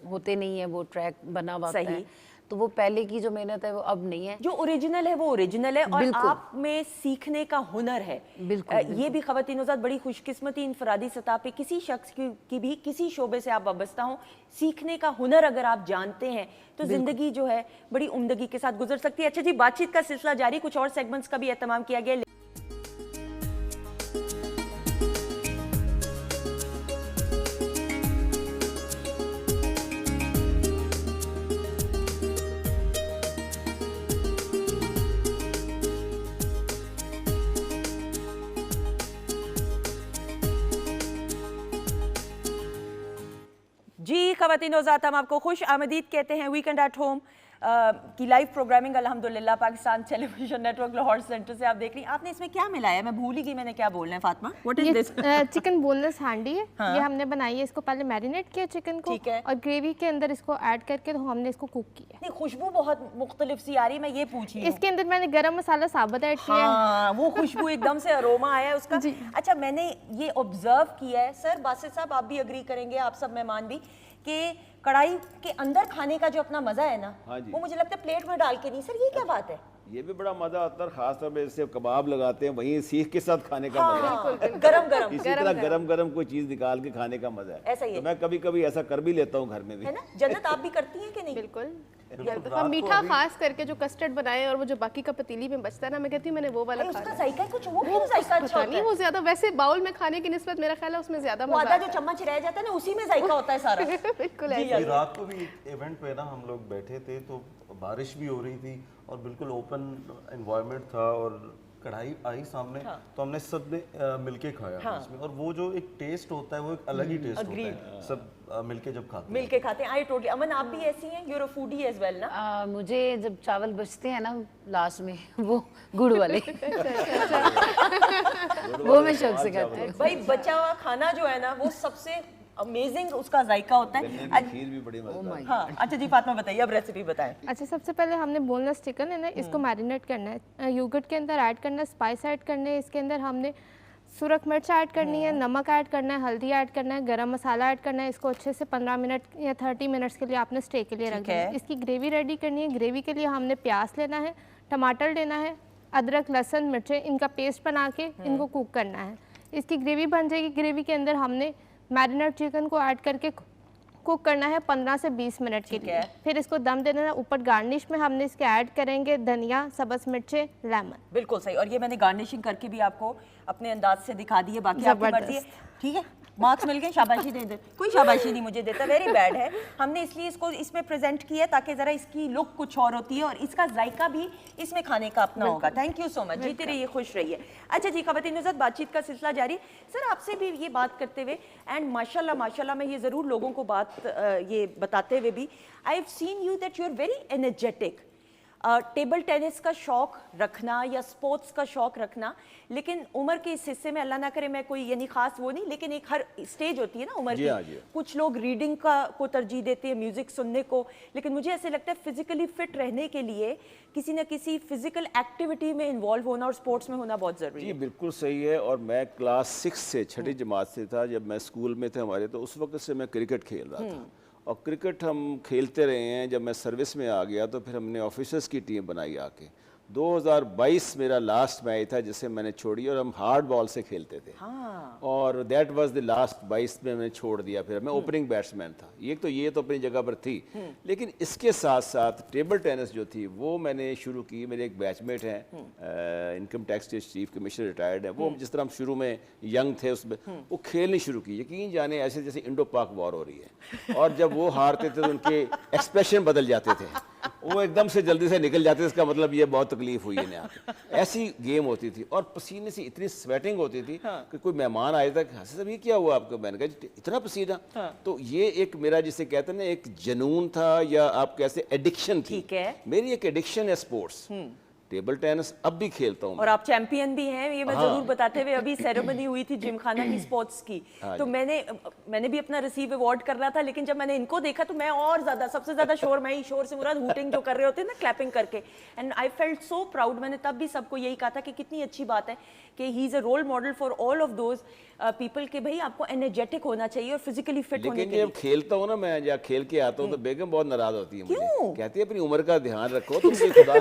होते नहीं है, वो ट्रैक बना हुआ होता है, तो वो पहले की जो मेहनत है वो अब नहीं है। जो ओरिजिनल है वो ओरिजिनल है, और आप में सीखने का हुनर है। बिल्कुल, ये भी ख़वातीन-ओ-ज़ात बड़ी खुशकिस्मती इनफरादी सतह पे किसी शख्स की भी किसी शोबे से आप वाबस्ता हो, सीखने का हुनर अगर आप जानते हैं तो ज़िंदगी जो है बड़ी उम्दगी के साथ गुजर सकती है। अच्छा जी, बातचीत का सिलसिला जारी, कुछ और सेगमेंट्स का भी एहतमाम किया गया। जी ख़वातीन-ओ-ज़ात, हम आपको खुश आमदीद कहते हैं वीकेंड एट होम की लाइव प्रोग्रामिंग अल्हम्दुलिल्लाह Pakistan television network Lahore centre से आप देख रही हैं। आपने इसमें क्या मिलाया है? मैं भूल ही गई मैंने क्या बोलना है। Fatima, what is this? Chicken boneless handy है। ये हमने बनाई है, इसको पहले मैरिनेट किया चिकन को, और ग्रेवी के अंदर इसको ऐड करके तो हमने इसको कुक किया। नहीं, खुशबू बहुत मुख्तलिफ सी आ रही है, मैं ये पूछ रही हूं। इसके अंदर मैंने गरम मसाला साबुत ऐड किया है। वो खुशबू एकदम से अरोमा आया है उसका। अच्छा, मैंने ये ऑब्जर्व किया है, सर बासित साहब आप भी अग्री करेंगे, आप सब मेहमान भी, कि कढ़ाई के अंदर खाने का जो अपना मजा है ना, वो मुझे लगता है प्लेट में डाल के नहीं। सर ये क्या बात है? ये भी बड़ा मजा आता है, खास तौर पे जैसे कबाब लगाते हैं वहीं सीख के साथ खाने का मजा है। गरम गरम इसी तरह गरम गरम कोई चीज निकाल के खाने का मजा है। ऐसा ही है। तो मैं कभी कभी ऐसा कर भी लेता हूँ घर में भी, है ना? जन्नत आप भी करती हैं कि नहीं? बिल्कुल। और मीठा खास करके जो कस्टर्ड बनाए और वो जो बाकी का पतीली में बचता है ना, मैं कहती हूँ मैंने वो वाला खाना। उसका जायका कुछ वो क्यों जायका अच्छा होता नहीं, वो ज्यादा वैसे बाउल में खाने की निस्बत मेरा ख्याल है उसमें ज्यादा है। मजा जो चम्मच रह जाता है ना, उसी में जायका होता है सारा। बिल्कुल। रात को भी इवेंट पे ना हम लोग बैठे थे तो बारिश भी हो रही थी और बिल्कुल ओपन एनवायरनमेंट था और कढ़ाई आई सामने, तो हमने सब ने मिलके खाया इसमें, और वो जो एक टेस्ट होता है वो एक अलग ही टेस्ट होता है सब मिलके जब खाते हैं। मिलके खाते हैं। I totally. अमन आप भी ऐसी हैं, you are a foodie as well ना? मुझे जब चावल बचते हैं ना लास्ट में वो गुड़ वाले वो मैं शौक से खाती हूँ। भाई बचा हुआ खाना जो है ना वो सबसे अमेजिंग उसका जायका होता है। खीर भी बड़ी मजेदार है। हाँ, अच्छा जी फातिमा बताइए, अब रेसिपी बताएं। अच्छा, सबसे पहले हमने बोनलेस चिकन है ना, इसको मैरिनेट करना है, योगर्ट के अंदर ऐड करना है, स्पाइस ऐड करना है, इसके अंदर हमने सुरख मिर्च ऐड करनी है, नमक ऐड करना है, हल्दी ऐड करना है, गरम मसाला ऐड करना है। इसको अच्छे से 15 मिनट या 30 मिनट्स के लिए आपने स्टे के लिए रखना है। इसकी ग्रेवी रेडी करनी है। ग्रेवी के लिए हमने प्याज लेना है, टमाटर लेना है, अदरक लहसुन मिर्चें, इनका पेस्ट बना के इनको कुक करना है। इसकी ग्रेवी बन जाएगी। ग्रेवी के अंदर हमने मैरिनेट चिकन को ऐड करके कुक करना है 15 से 20 मिनट के लिए। फिर इसको दम दे देना। ऊपर गार्निश में हमने इसके ऐड करेंगे धनिया, सब्ज़ मिर्चें, लेमन। बिल्कुल सही। और ये मैंने गार्निशिंग करके भी आपको अपने अंदाज से दिखा दी है, बाकी आपकी मर्जी है। ठीक है, मार्क्स मिल गए, शाबाशी दे दे। कोई शाबाशी नहीं मुझे देता, वेरी बैड है। हमने इसलिए इसको इसमें प्रेजेंट किया ताकि ज़रा इसकी लुक कुछ और होती है और इसका जायका भी इसमें खाने का अपना होगा। Thank you so much. जीते रहिए, खुश रहिए। अच्छा जी, ख़वातीन-ओ-ज़ात बातचीत का सिलसिला जारी। सर आपसे भी ये बात करते हुए, एंड माशाल्लाह माशाल्लाह मैं ये ज़रूर लोगों को बात ये बताते हुए भी, I have seen you that you are very energetic. Table tennis का शौक रखना या स्पोर्ट्स का शौक रखना, लेकिन उम्र के इस हिस्से में अल्लाह ना करे मैं कोई यानी खास वो नहीं, लेकिन एक हर स्टेज होती है ना उम्र की। कुछ लोग रीडिंग को तरजीह देते हैं, म्यूजिक सुनने को, लेकिन मुझे ऐसे लगता है फिजिकली फिट रहने के लिए किसी न किसी फिजिकल एक्टिविटी में इन्वॉल्व होना और स्पोर्ट्स में होना बहुत ज़रूरी है। जी बिल्कुल सही है। और मैं क्लास 6 से 6ठी जमात से था, जब मैं स्कूल में थे हमारे, तो उस वक्त से मैं क्रिकेट खेल रहा था और क्रिकेट हम खेलते रहे हैं। जब मैं सर्विस में आ गया तो फिर हमने ऑफिसर्स की टीम बनाई आके। 2022 मेरा लास्ट मैच था जिसे मैंने छोड़ी, और हम हार्ड बॉल से खेलते थे। और दैट वाज द लास्ट 22 में मैंने छोड़ दिया। फिर मैं ओपनिंग बैट्समैन था। ये तो अपनी जगह पर थी, लेकिन इसके साथ साथ टेबल टेनिस जो थी वो मैंने शुरू की। मेरे एक बैचमेट हैं, इनकम टैक्स के चीफ कमिश्नर रिटायर्ड है, वो जिस तरह हम शुरू में यंग थे उसमें वो खेलनी शुरू की। यकीन जाने ऐसे जैसे इंडो पाक वॉर हो रही है, और जब वो हारते थे तो उनके एक्सप्रेशन बदल जाते थे, वो एकदम से जल्दी से निकल जाते थे। इसका मतलब ये बहुत तकलीफ हुई है यहाँ। ऐसी गेम होती थी, और पसीने से इतनी स्वेटिंग होती थी कि कोई मेहमान आया था, हंसे साहब ये क्या हुआ आपको? मैंने कहा इतना पसीना। तो ये एक मेरा जिसे कहते हैं ना एक जुनून था, या आप कैसे एडिक्शन थी। ठीक है। मेरी एक एडिक्शन है स्पोर्ट्स। टेबल टेनिस अब भी खेलता हूँ। और आप चैंपियन भी हैं, ये मैं जरूर बताते हुए। अभी सेरेमनी हुई थी जिमखाना की स्पोर्ट्स की, तो मैंने भी अपना रिसीव अवार्ड करना था, लेकिन जब मैंने इनको देखा तो मैं और ज्यादा, सबसे ज्यादा शोर मैं ही, शोर से मुराद हूटिंग जो कर रहे होते हैं ना, क्लैपिंग करके, and I felt so proud. मैंने तब भी सबको यही कहा था कि कितनी अच्छी बात है कि he is a role model for all of those people के भाई आपको एनर्जेटिक होना चाहिए और फिजिकली फिट होने के लिए। जब खेलता हूँ ना मैं, या खेल के आता हूँ तो बेगम बहुत नाराज होती है मुझे, कहती है अपनी उम्र का ध्यान रखो तुम भी खुदा।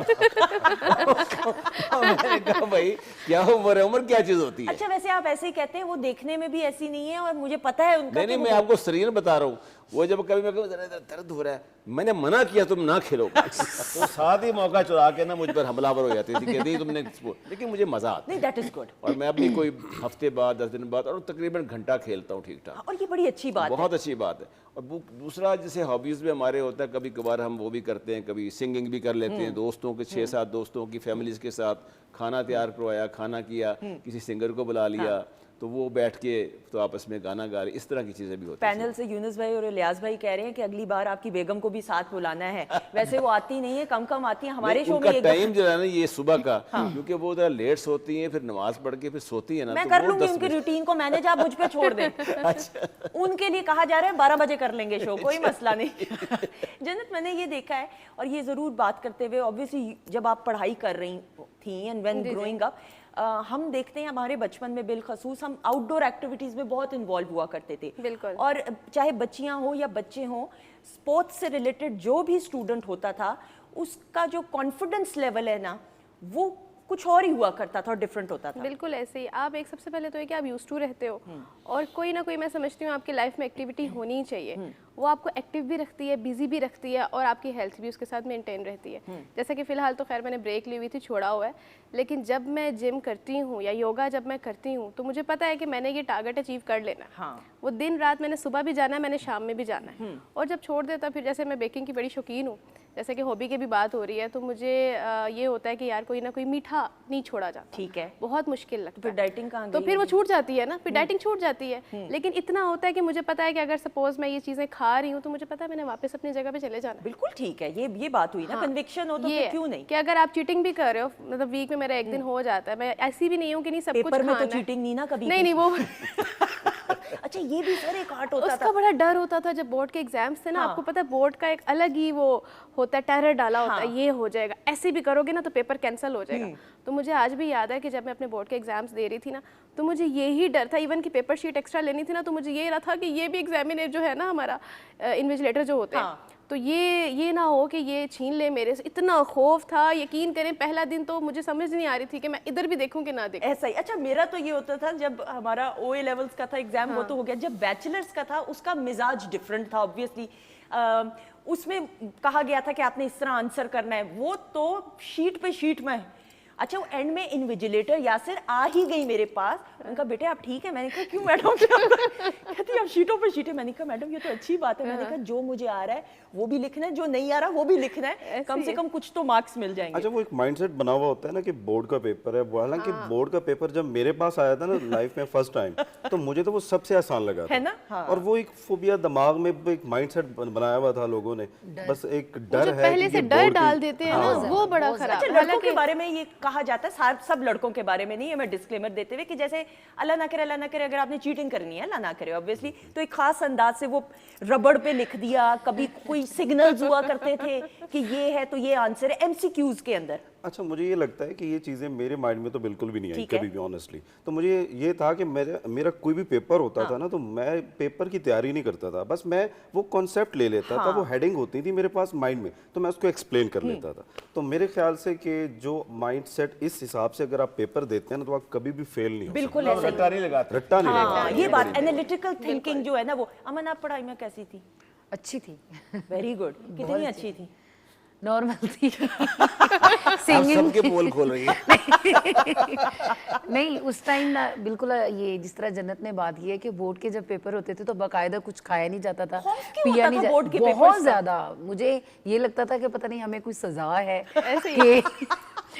मैंने कहा भाई क्या उम्र है, उम्र क्या चीज होती है? अच्छा, वैसे आप ऐसे ही कहते हैं, वो देखने में भी ऐसी नहीं है, और मुझे पता है उनका। नहीं, मैं आपको शरीर बता रहा हूँ। वो जब कभी मैं दर्द हो रहा है, मैंने मना किया तुम ना खेलो, तो साथ ही मौका चुरा के ना मुझ पर हमलावर हो जाती थी, कहती तुमने, लेकिन मुझे मजा आता नहीं, दैट इज गुड। और मैं अपनी कोई हफ्ते बाद 10 दिन बाद और तकरीबन घंटा खेलता हूँ ठीक ठाक, और ये बड़ी अच्छी बात है, बहुत अच्छी बात है। और दूसरा जैसे हॉबीज में हमारे होता है, कभी कभार हम वो भी करते हैं, कभी सिंगिंग भी कर लेते हैं, दोस्तों के 6-7 दोस्तों की फैमिलीज के साथ खाना तैयार करवाया, खाना किया, किसी सिंगर को बुला लिया, तो वो बैठ के तो आपस में गाना गा रहे, इस तरह की चीजें भी होती हैं। पैनल से यूनुस भाई और इलियास भाई कह रहे हैं कि अगली बार आपकी बेगम को भी साथ बुलाना है। वैसे वो आती नहीं है, कम आती है हमारे शो में। उनका टाइम जो है ना ये सुबह का, क्योंकि वो जरा लेट सोती हैं, फिर नमाज पढ़ के फिर सोती है ना, मैं तो कर वो लूंगी 10 उनकी बजे। रूटीन को मैनेज, आप मुझ पे छोड़ दें। उनके लिए कहा जा रहा है 12 बजे कर लेंगे शो, कोई मसला नहीं। जन्नत, मैंने ये देखा है, और ये जरूर बात करते हुए, ऑब्वियसली जब आप पढ़ाई कर रही थी एंड व्हेन ग्रोइंग अप, हम देखते हैं हमारे बचपन में बिलखसूस हम आउटडोर एक्टिविटीज में बहुत इन्वॉल्व हुआ करते थे। बिल्कुल। और चाहे बच्चियां हो या बच्चे हों, स्पोर्ट्स से रिलेटेड जो भी स्टूडेंट होता था, उसका जो कॉन्फिडेंस लेवल है ना, वो कुछ और ही हुआ करता था और डिफरेंट होता था। बिल्कुल ऐसे ही। आप एक सबसे पहले तो है कि आप यूज्ड टू रहते हो, और कोई ना कोई, मैं समझती हूँ आपकी लाइफ में एक्टिविटी होनी ही चाहिए। वो आपको एक्टिव भी रखती है, बिजी भी रखती है, और आपकी हेल्थ भी उसके साथ मेंटेन रहती है। जैसे कि फिलहाल तो खैर मैंने ब्रेक ली हुई थी, छोड़ा हुआ है, लेकिन जब मैं जिम करती हूँ या योगा जब मैं करती हूँ, तो मुझे पता है कि मैंने ये टारगेट अचीव कर लेना है। वो दिन रात मैंने सुबह भी जाना है, मैंने शाम में भी जाना है। और जब छोड़ देता, फिर जैसे मैं बेकिंग की बड़ी शौकीन हूँ, जैसे कि हॉबी की भी बात हो रही है, तो मुझे ये होता है कि यार कोई ना कोई मीठा नहीं छोड़ा जाता। ठीक है, बहुत मुश्किल लगता फिर है। डाइटिंग कहाँ तो गई फिर वो होगी? छूट जाती है ना, फिर डाइटिंग छूट जाती है। लेकिन इतना होता है कि मुझे पता है कि अगर सपोज मैं ये चीजें खा रही हूँ, तो मुझे पता है मैंने वापस अपनी जगह पे चले जाना है। बिल्कुल ठीक है, ये बात हुई ना, कन्विक्शन हो तो ये फिर क्यों नहीं। कि अगर आप चीटिंग भी कर रहे हो, मतलब वीक में मेरा एक दिन हो जाता है, मैं ऐसी भी नहीं हूँ कि नहीं सब कुछ पेपर में तो खाना है। चीटिंग नहीं ना कभी नहीं की? नहीं, वो अच्छा, ये भी सर एक आर्ट होता था। उसका बड़ा डर होता था जब बोर्ड के एग्जाम्स थे ना। आपको पता है बोर्ड का एक अलग ही वो होता है, टेरर डाला होता है, ये हो जाएगा, ऐसे भी करोगे ना तो पेपर कैंसिल हो जाएगा। तो मुझे आज भी याद है कि जब मैं अपने बोर्ड के एग्जाम्स दे रही थी ना, तो मुझे यही डर था। इवन की पेपर शीट एक्स्ट्रा लेनी थी ना, तो मुझे ये रहा था कि ये भी एग्जामिनर जो है ना, हमारा इन्विजिलेटर जो होते हैं, तो ये ना हो कि ये छीन ले मेरे से। इतना खौफ था, यकीन करें पहला दिन तो मुझे समझ नहीं आ रही थी कि मैं इधर भी देखूं कि ना देखूं। ऐसा ही। अच्छा, मेरा तो ये होता था जब हमारा ओए लेवल्स का था एग्जाम, वो तो हो गया। जब बैचलर्स का था, उसका मिजाज डिफरेंट था ऑब्वियसली। उसमें कहा गया था कि आपने इस तरह आंसर करना है, वो तो शीट पे शीट में। अच्छा, वो एंड में इन्विजिलेटर यासिर आ ही गई मेरे पास, उनका बेटे आप ठीक है? मैंने कहा क्यों मैडम? कहती अब शीटों पे शीटें। मैंने कहा मैडम ये तो अच्छी बात है। मैंने कहा जो मुझे आ रहा है वो भी लिखना है, जो नहीं आ रहा वो भी लिखना है, कम से कम कुछ तो मार्क्स मिल जाएंगे। अच्छा, वो एक माइंडसेट बना हुआ होता है ना कि बोर्ड का पेपर है। हालांकि बोर्ड का पेपर जब मेरे पास आया था ना लाइफ में फर्स्ट टाइम, तो मुझे तो वो सबसे आसान लगा था, है ना? हाँ। और वो एक फोबिया दिमाग में एक माइंडसेट बनाया हुआ था लोगों ने, बस एक डर है पहले से डर डाल देते हैं ना, वो बड़ा खराब। अच्छा, लड़कों के बारे में ये कहा जाता है, सब लड़कों के बारे में नहीं है, मैं डिस्क्लेमर देते हुए, कि जैसे अल्लाह ना करे अगर आपने चीटिंग करनी है, अल्लाह ना करे ऑब्वियसली, तो एक खास अंदाज से वो रबड़ पे लिख दिया, कभी कोई सिग्नल्स हुआ करते थे कि ये है तो ये आंसर है, एमसीक्यूज के अंदर अच्छा, मुझे ये लगता है कि ये चीज़ें मेरे माइंड में तो बिल्कुल भी नहीं आई ठीक है। कभी भी, ऑनेस्टली। तो मुझे ये था कि मेरा कोई भी पेपर होता था ना, तो मैं पेपर की तैयारी नहीं करता था, बस मैं वो कॉन्सेप्ट ले लेता था, वो हेडिंग होती थी मेरे पास माइंड में, तो मैं उसको एक्सप्लेन कर लेता था। तो मेरे ख्याल से कि जो माइंड सेट इस हिसाब से अगर आप पेपर देते हैं ना, तो आप कभी भी फेल नहीं हो बिल्कुल और ऐसा ही। रट्टा नहीं लगाते। रट्टा नहीं हाँ, लगा। ये बात एनालिटिकल थिंकिंग जो है ना वो। अमन, आप पढ़ाई में कैसी थी? अच्छी थी, वेरी गुड। कितनी अच्छी थी? नॉर्मल थी। आप सिंगिंग सबके पोल खोल रही है। नहीं, उस टाइम ना बिल्कुल ये जिस तरह जन्नत ने बात की है कि बोर्ड के जब पेपर होते थे तो बाकायदा कुछ खाया नहीं जाता था, खौफ क्यों पिया होता नहीं था बोर्ड के पेपर्स बहुत से? ज्यादा मुझे ये लगता था कि पता नहीं हमें कोई सजा है कि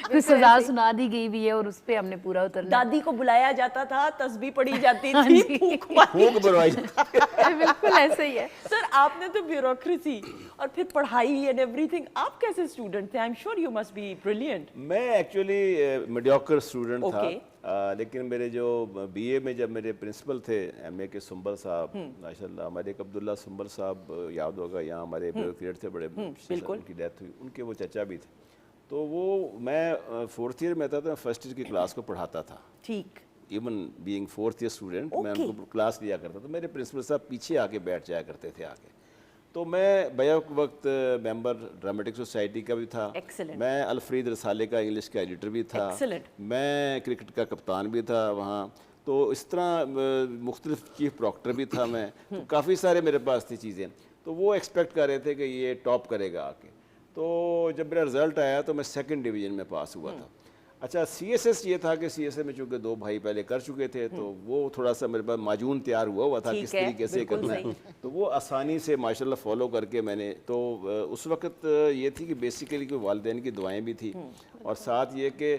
कोई सजा सुना दी गई भी है और उस पे हमने पूरा उतरना। दादी को बुलाया जाता था, तस्बीह पढ़ी जाती थी, फूंक मारी। फूंक भरवाई जाती है। बिल्कुल ऐसे ही है। सर, आपने तो ब्यूरोक्रेसी और फिर पढ़ाई एंड एवरीथिंग, आप कैसे स्टूडेंट थे? I am sure you must be brilliant. मैं एक्चुअली मीडियोकर स्टूडेंट था। Okay. लेकिन मेरे जो बीए में जब मेरे प्रिंसिपल थे एमए के सुंबल साहब, माशाल्लाह, हमारे एक अब्दुल्ला सुंबल साहब, याद होगा, यहाँ हमारे ब्यूरोक्रेट थे बड़े, बिल्कुल। उनकी डेथ हुई, उनके वो चचा भी थे। तो वो मैं 4th ईयर में था तो मैं फर्स्ट ईयर की क्लास को पढ़ाता था। ठीक। Even being 4th year student मैं Okay. उनको क्लास लिया करता था। मेरे प्रिंसिपल साहब पीछे आके बैठ जाया करते थे आके। तो मैं बैक वक्त मेंबर ड्रामेटिक सोसाइटी का भी था। Excellent. मैं अलफ्रीद रसाले का इंग्लिश का एडिटर भी था। Excellent. मैं क्रिकेट का कप्तान भी था वहाँ। तो इस तरह मुख्तलिफ चीफ प्रॉक्टर भी था मैं। तो काफ़ी सारे मेरे पास थी चीज़ें। तो वो एक्सपेक्ट कर रहे थे कि ये टॉप करेगा आके। तो जब मेरा रिज़ल्ट आया तो मैं 2nd डिवीज़न में पास हुआ था। अच्छा, CSS ये था कि CSS में चूंकि 2 भाई पहले कर चुके थे, तो वो थोड़ा सा मेरे पास माजून तैयार हुआ था ठीक किस है, तरीके से बिल्कुल करना है। तो वो आसानी से माशाल्लाह फॉलो करके मैंने तो उस वक्त ये थी कि बेसिकली कोई वालिदैन की दुआएं भी थी और साथ ये कि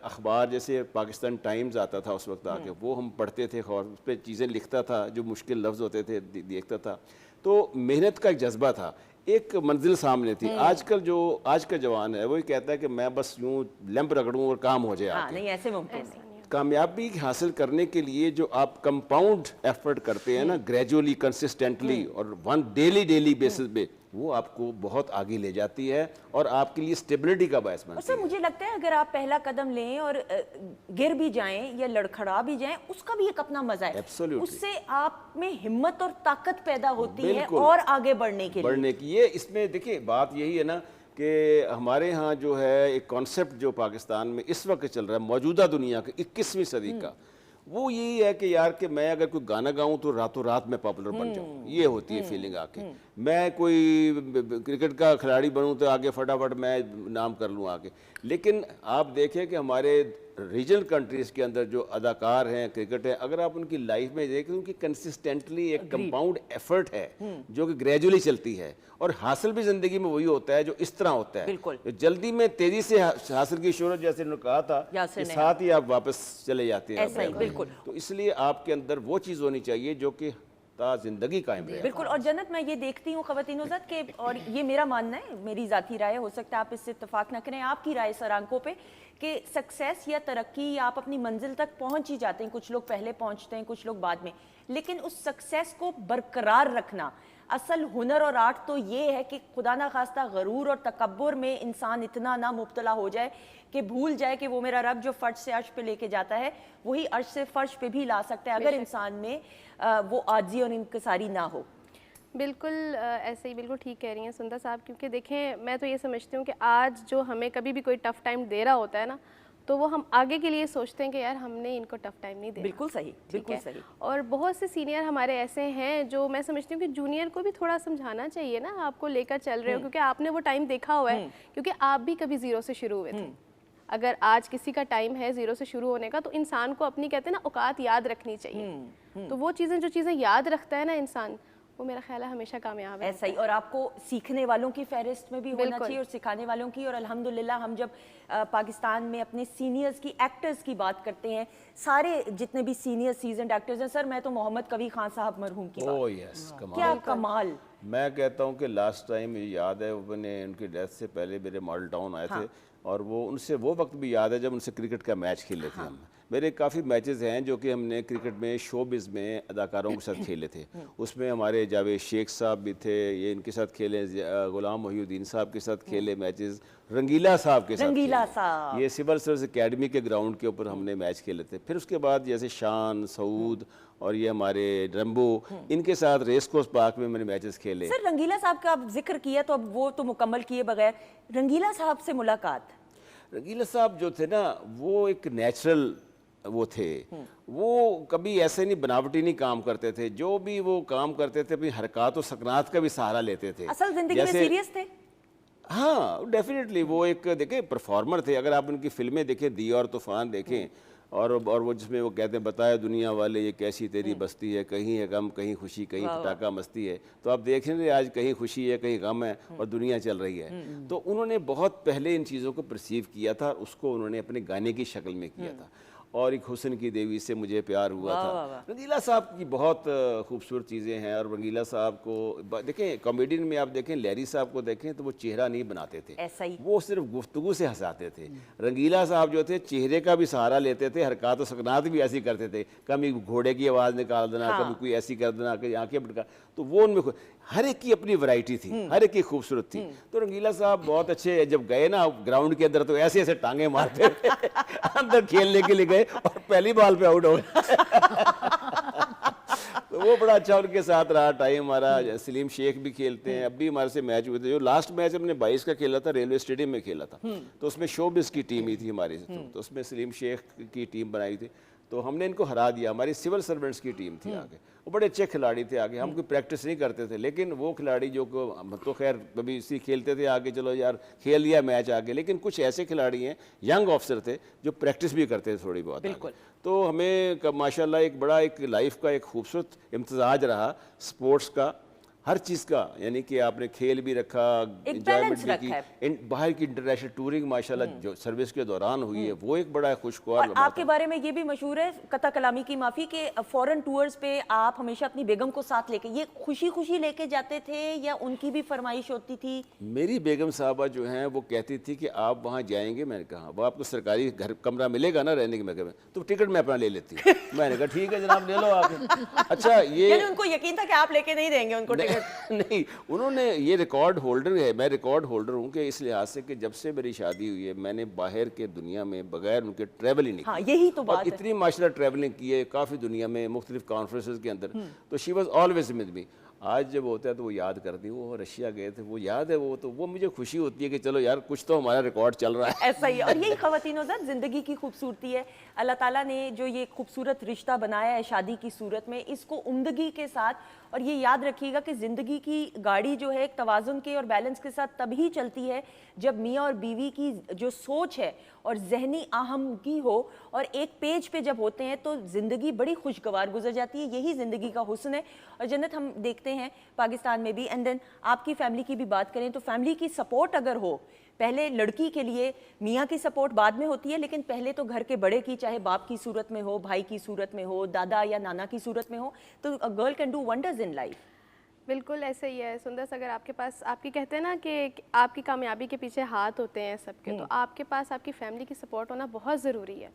अखबार जैसे पाकिस्तान टाइम्स आता था उस वक्त आके, वो हम पढ़ते थे और उस पर चीज़ें लिखता था, जो मुश्किल लफ्ज़ होते थे देखता था। तो मेहनत का एक जज्बा था, एक मंजिल सामने थी। आजकल जो आज का जवान है वो ये कहता है कि मैं बस यूं लैंप रगड़ूं और काम हो जाए हाँ, आके। नहीं ऐसे मुमकिन नहीं। कामयाबी हासिल करने के लिए जो आप कंपाउंड एफर्ट करते हैं ना, ग्रेजुअली, कंसिस्टेंटली और वन डेली बेसिस पे, वो आपको बहुत आगे ले जाती है और आपके लिए स्टेबिलिटी का बायस और बनती सर, है। मुझे लगता है अगर आप पहला कदम लें और गिर भी जाएं या लड़खड़ा भी जाएं, उसका भी एक अपना मजा है। Absolutely. उससे आप में हिम्मत और ताकत पैदा होती है बिल्कुल। और आगे बढ़ने के लिए। बढ़ने की ये इसमें देखिए बात यही है ना कि हमारे यहाँ जो है एक कॉन्सेप्ट जो पाकिस्तान में इस वक्त चल रहा है, मौजूदा दुनिया के 21वीं सदी का, वो यही है कि यार कि मैं अगर कोई गाना गाऊं तो रातों रात में पॉपुलर बन जाऊं। ये होती है फीलिंग आके। मैं कोई क्रिकेट का खिलाड़ी बनूं तो आगे फटाफट मैं नाम कर लूं आगे। लेकिन आप देखें कि हमारे रीजनल कंट्रीज़ के अंदर जो अदाकार हैं, क्रिकेट है, अगर आप उनकी लाइफ में देखें, उनकी कंसिस्टेंटली एक कंपाउंड एफर्ट है जो कि ग्रेजुअली चलती है और हासिल भी ज़िंदगी में वही होता है जो इस तरह होता है। बिल्कुल। जो जल्दी में तेज़ी से हासिल की शोहरत, जैसे उन्होंने कहा था, यासिर कि ने, साथ ही आप वापस चले जाते हैं। ऐसा ही, बिल्कुल। तो इसलिए आपके अंदर वो चीज़ होनी चाहिए जो कि ता जिंदगी कायम रहे। बिल्कुल। और जन्नत, मैं ये देखती हूँ ख़वातीन-ओ-ज़ात के, और ये मेरा मानना है, मेरी ज़ाती राय, हो सकता है आप इससे इत्तेफाक ना करें, आपकी राय सर आंखों पे, कि सक्सेस या तरक्की या आप अपनी मंजिल तक पहुँच ही जाते हैं, कुछ लोग पहले पहुँचते हैं, कुछ लोग बाद में, लेकिन उस सक्सेस को बरकरार रखना, असल हुनर और आर्ट तो ये है कि खुदा ना खास्ता गरूर और तकब्बुर में इंसान इतना ना मुब्तला हो जाए कि भूल जाए कि वो मेरा रब जो फर्श से अर्श पे लेके जाता है वही अर्श से फर्श पे भी ला सकता है, अगर इंसान में वो आजी और इनकसारी ना हो। बिल्कुल ऐसे ही, बिल्कुल ठीक कह रही हैं सुंदर साहब, क्योंकि देखें मैं तो ये समझती हूँ कि आज जो हमें कभी भी कोई टफ़ टाइम दे रहा होता है ना, तो वो हम आगे के लिए सोचते हैं कि यार हमने इनको टफ़ टाइम नहीं देना। बिल्कुल सही, बिल्कुल ठीक है? सही। और बहुत से सीनियर हमारे ऐसे हैं जो मैं समझती हूँ कि जूनियर को भी थोड़ा समझाना चाहिए ना, आपको लेकर चल रहे हो, क्योंकि आपने वो टाइम देखा हुआ है, क्योंकि आप भी कभी ज़ीरो से शुरू हुए थे। अगर आज किसी का टाइम है ज़ीरो से शुरू होने का, तो इंसान को अपनी, कहते हैं ना, औकात याद रखनी चाहिए। तो वो चीज़ें, जो चीज़ें याद रखता है ना इंसान, वो मेरा ख्याल है हमेशा कामयाब है। ऐसा ही। और आपको सीखने वालों की फहरिस्त में भी होना बिल्कुल। चाहिए और सिखाने वालों की। और अल्हम्दुलिल्लाह हम जब पाकिस्तान में अपने सीनियर्स की, एक्टर्स की बात करते हैं, सारे जितने भी सीनियर सीजन्ड एक्टर्स हैं, सर मैं तो मोहम्मद कबीर खान साहब मरहूम की बात, ओह यस, क्या कमाल। मैं कहता हूँ कि लास्ट टाइम मुझे याद है, मैंने उनकी डेथ से पहले मेरे मॉडल टाउन आए थे और वो उनसे वो वक्त भी याद है जब उनसे क्रिकेट का मैच खेले थे हम। मेरे काफ़ी मैचेस हैं जो कि हमने क्रिकेट में शोबिज़ में अदाकारों के साथ खेले थे। उसमें हमारे जावेद शेख साहब भी थे, ये इनके साथ खेले, गुलाम मोहिउद्दीन साहब के साथ खेले मैचेस, रंगीला साहब के साथ रंगीला खेले। साहब। ये सिविल सर्विस एकेडमी के ग्राउंड के ऊपर हमने मैच खेले थे। फिर उसके बाद जैसे शान, सऊद और ये हमारे रंबो, इनके साथ रेस कोर्स पार्क में मैंने मैचेस खेले। सर रंगीला साहब का आप जिक्र किया तो अब वो तो मुकम्मल किए बगैर रंगीला साहब से मुलाकात। रंगीला साहब जो थे ना वो एक नेचुरल वो थे, वो कभी ऐसे नहीं बनावटी नहीं काम करते थे, जो भी वो काम करते थे अपनी हरकत और सकनात का भी सहारा लेते थे। असल जिंदगी में सीरियस थे। हाँ डेफिनेटली वो एक देखें परफॉर्मर थे। अगर आप उनकी फिल्में देखें, दिया और तूफान देखें, और वो जिसमें वो कहते हैं बताया दुनिया वाले ये कैसी तेरी बस्ती है, कहीं है गम कहीं खुशी कहीं पटाखा मस्ती है, तो आप देख रहे हैं आज कहीं खुशी है कहीं गम है और दुनिया चल रही है। तो उन्होंने बहुत पहले इन चीज़ों को परसीव किया था, उसको उन्होंने अपने गाने की शक्ल में किया था। और एक हुस्न की देवी से मुझे प्यार हुआ था। रंगीला साहब की बहुत खूबसूरत चीज़ें हैं। और रंगीला साहब को देखें, कॉमेडियन में आप देखें, लहरी साहब को देखें तो वो चेहरा नहीं बनाते थे, ऐसा ही वो सिर्फ गुफ्तगू से हंसाते थे। रंगीला साहब जो थे चेहरे का भी सहारा लेते थे, हरकत और सकनात भी ऐसी करते थे, कभी घोड़े की आवाज़ निकाल देना, कभी कोई ऐसी कर देना, कभी आंखें भटका, तो वो उनमें हर एक की अपनी वैरायटी थी, हर एक की खूबसूरत थी। तो रंगीला साहब बहुत अच्छे, जब गए ना ग्राउंड के अंदर तो ऐसे ऐसे टांगे मारते थे अंदर खेलने के लिए गए और पहली बॉल पे आउट हो गए। तो वो बड़ा अच्छा उनके साथ रहा टाइम हमारा। सलीम शेख भी खेलते हैं, अब भी हमारे से मैच हुए थे। जो लास्ट मैच हमने 22 का खेला था, रेलवे स्टेडियम में खेला था, तो उसमें शोबिस की टीम ही थी हमारी, तो उसमें सलीम शेख की टीम बनाई थी, तो हमने इनको हरा दिया। हमारी सिविल सर्वेंट्स की टीम थी आगे, वो बड़े अच्छे खिलाड़ी थे आगे। हम कोई प्रैक्टिस नहीं करते थे, लेकिन वो खिलाड़ी जो को हम तो खैर कभी इसी खेलते थे आगे, चलो यार खेल लिया मैच आगे, लेकिन कुछ ऐसे खिलाड़ी हैं, यंग ऑफिसर थे जो प्रैक्टिस भी करते थे थोड़ी बहुत आगे। तो हमें माशाल्लाह एक बड़ा एक लाइफ का एक खूबसूरत इम्तिजाज रहा स्पोर्ट्स का, हर चीज़ का, यानी कि आपने खेल भी रखा, एंजॉयमेंट भी की, बाहर की इंटरनेशनल टूरिंग माशाल्लाह जो सर्विस के दौरान हुई है वो एक बड़ा खुशगवार। और आपके बारे में ये भी मशहूर है, कता कलामी की माफ़ी, के फॉरेन टूर्स पे आप हमेशा अपनी बेगम को साथ लेके, ये खुशी खुशी लेके जाते थे या उनकी भी फरमाइश होती थी? मेरी बेगम साहबा जो हैं वो कहती थी कि आप वहाँ जाएंगे, मैंने कहा वो आपको सरकारी घर कमरा मिलेगा ना रहने के में, तो टिकट मैं अपना ले लेती हूँ। मैंने कहा ठीक है जनाब ले लो आप। अच्छा ये उनको यकीन था कि आप लेके नहीं देंगे उनको टिकट? नहीं, उन्होंने, ये रिकॉर्ड होल्डर है, मैं रिकॉर्ड होल्डर हूँ कि इस लिहाज से कि जब से मेरी शादी हुई है मैंने बाहर के दुनिया में बगैर उनके ट्रैवल ही नहीं हाँ, यही तो बात है। इतनी माशाल्लाह ट्रैवलिंग की है काफ़ी दुनिया में मुख्तलिफ कॉन्फ्रेंसेस के अंदर, तो she was always with me. आज जब होता है तो वो याद करती हूँ, वो रशिया गए थे, वो याद है, वो तो वो मुझे खुशी होती है कि चलो यार कुछ तो हमारा रिकॉर्ड चल रहा है। ऐसा ही, और यही ख़वातीन हज़रात ज़िंदगी की खूबसूरती है। अल्लाह ताला ने जो ये खूबसूरत रिश्ता बनाया है शादी की सूरत में, इसको उम्दगी के साथ, और ये याद रखिएगा कि ज़िंदगी की गाड़ी जो है एक तवाज़ुन के और बैलेंस के साथ तभी चलती है जब मियाँ और बीवी की जो सोच है और जहनी आहमगी हो और एक पेज पे जब होते हैं तो ज़िंदगी बड़ी खुशगवार गुजर जाती है। यही ज़िंदगी का हुस्न है और जन्नत हम देखते हैं पाकिस्तान में भी। एंड देन आपकी फैमिली की भी बात करें तो फैमिली की सपोर्ट अगर हो, पहले लड़की के लिए मियाँ की सपोर्ट बाद में होती है, लेकिन पहले तो घर के बड़े की, चाहे बाप की सूरत में हो, भाई की सूरत में हो, दादा या नाना की सूरत में हो, तो a girl can do wonders in life. बिल्कुल ऐसे ही है सुंदर। अगर आपके पास, आपकी कहते हैं ना कि आपकी कामयाबी के पीछे हाथ होते हैं सबके, तो आपके पास आपकी फैमिली की सपोर्ट होना बहुत ज़रूरी है।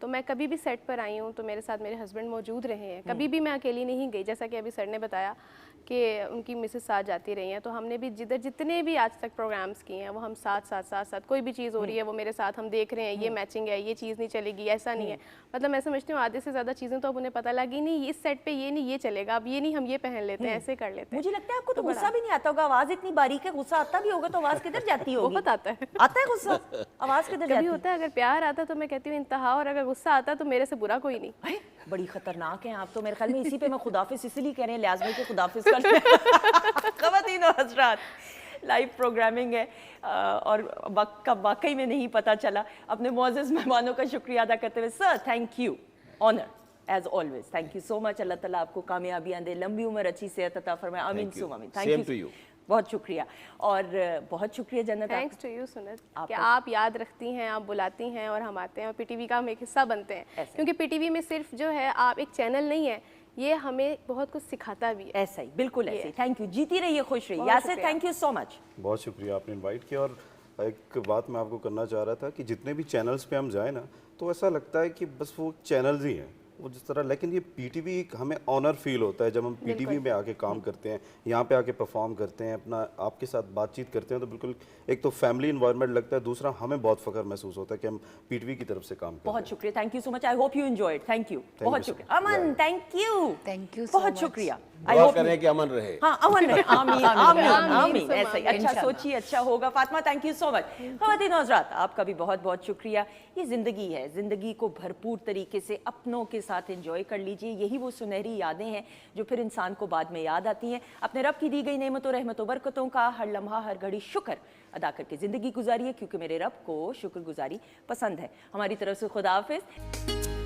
तो मैं कभी भी सेट पर आई हूँ तो मेरे साथ मेरे हस्बैंड मौजूद रहे हैं, कभी भी मैं अकेली नहीं गई। जैसा कि अभी सर ने बताया कि उनकी मिसेस साथ जाती रही हैं, तो हमने भी जितने भी आज तक प्रोग्राम्स किए हैं वो हम साथ कोई भी चीज़ हो रही है वो मेरे साथ हम देख रहे हैं, ये मैचिंग है, ये चीज़ नहीं चलेगी, ऐसा नहीं है। मतलब मैं समझती हूँ आधे से ज़्यादा चीज़ें तो अब उन्हें पता लगी नहीं, इस सेट पे ये नहीं, ये चलेगा, अब ये नहीं, हम ये पहन लेते हैं, ऐसे कर लेते हैं। मुझे लगता है आपको तो गुस्सा भी नहीं आता होगा, आवाज़ इतनी बारीक है, गुस्सा आता भी होगा तो आवाज़ किधर जाती होगी? बहुत आता है। आता है गुस्सा, आवाज़ किधर जाती कभी है? होता है अगर प्यार आता तो मैं कहती हूँ इंतहा, और अगर गुस्सा आता तो मेरे से बुरा कोई नहीं। अरे, बड़ी खतरनाक हैं आप तो। मेरे ख्याल में इसी पे मैं खुदाफिज इसलिए कह रहे हैं लिहाज में कि खुदाफिज कर ख़वातीन और हज़रात, लाइव प्रोग्रामिंग है और वक्त का वाकई में नहीं पता चला। अपने मुअज़्ज़ज़ मेहमानों का शुक्रिया अदा करते हुए, sir thank you, honour as always, thank you so much. अल्लाह ताला आपको कामयाबियाँ दे, लंबी उम्र, अच्छी सेहत अता फरमाए, आमीन सुम आमीन। थैंक यू, बहुत शुक्रिया। और बहुत शुक्रिया जन्नत, थैंक्स टू यू सुनत कि आप याद रखती हैं, आप बुलाती हैं और हम आते हैं और पीटीवी का हम एक हिस्सा बनते हैं। क्योंकि पीटीवी में सिर्फ जो है आप एक चैनल नहीं है, ये हमें बहुत कुछ सिखाता भी है। ऐसा ही, बिल्कुल ऐसे ही। थैंक यू, जीती रहिए, खुश रहिए। Yasir thank you so much. बहुत शुक्रिया आपने इनवाइट किया। और एक बात मैं आपको करना चाह रहा था कि जितने भी चैनल्स पे हम जाए ना, तो ऐसा लगता है कि बस वो चैनल्स ही हैं वो जिस तरह, लेकिन ये पीटीवी हमें ऑनर फील होता है जब हम पीटीवी में आके काम करते हैं, यहाँ पे आके परफॉर्म करते हैं, अपना आपके साथ बातचीत करते हैं, तो बिल्कुल एक तो फैमिली इन्वायरमेंट लगता है, दूसरा हमें बहुत फख्र महसूस होता है कि हम पीटीवी की तरफ से काम कर रहे हैं। बहुत शुक्रिया, thank you so much, I hope you enjoyed, thank you, बहुत you, शुक्रिया Aman, thank you, Thank you so बहुत much. शुक्रिया, आई दुआ होप करें कि अमन रहे। हाँ अमन रहे, आमीन आमीन आमीन, ऐसा ही अच्छा इंशाल्लाह। सोचिए अच्छा होगा। Fatima thank you so much. ख़वातीन और हज़रात आपका भी बहुत बहुत शुक्रिया। ये ज़िंदगी है, ज़िंदगी को भरपूर तरीके से अपनों के साथ एंजॉय कर लीजिए, यही वो सुनहरी यादें हैं जो फिर इंसान को बाद में याद आती हैं। अपने रब की दी गई नेमतों रहमतों बरकतों का हर लम्हा हर घड़ी शुक्र अदा करके ज़िंदगी गुजारिए, क्योंकि मेरे रब को शुक्रगुजारी पसंद है। हमारी तरफ से खुदा हाफिज़।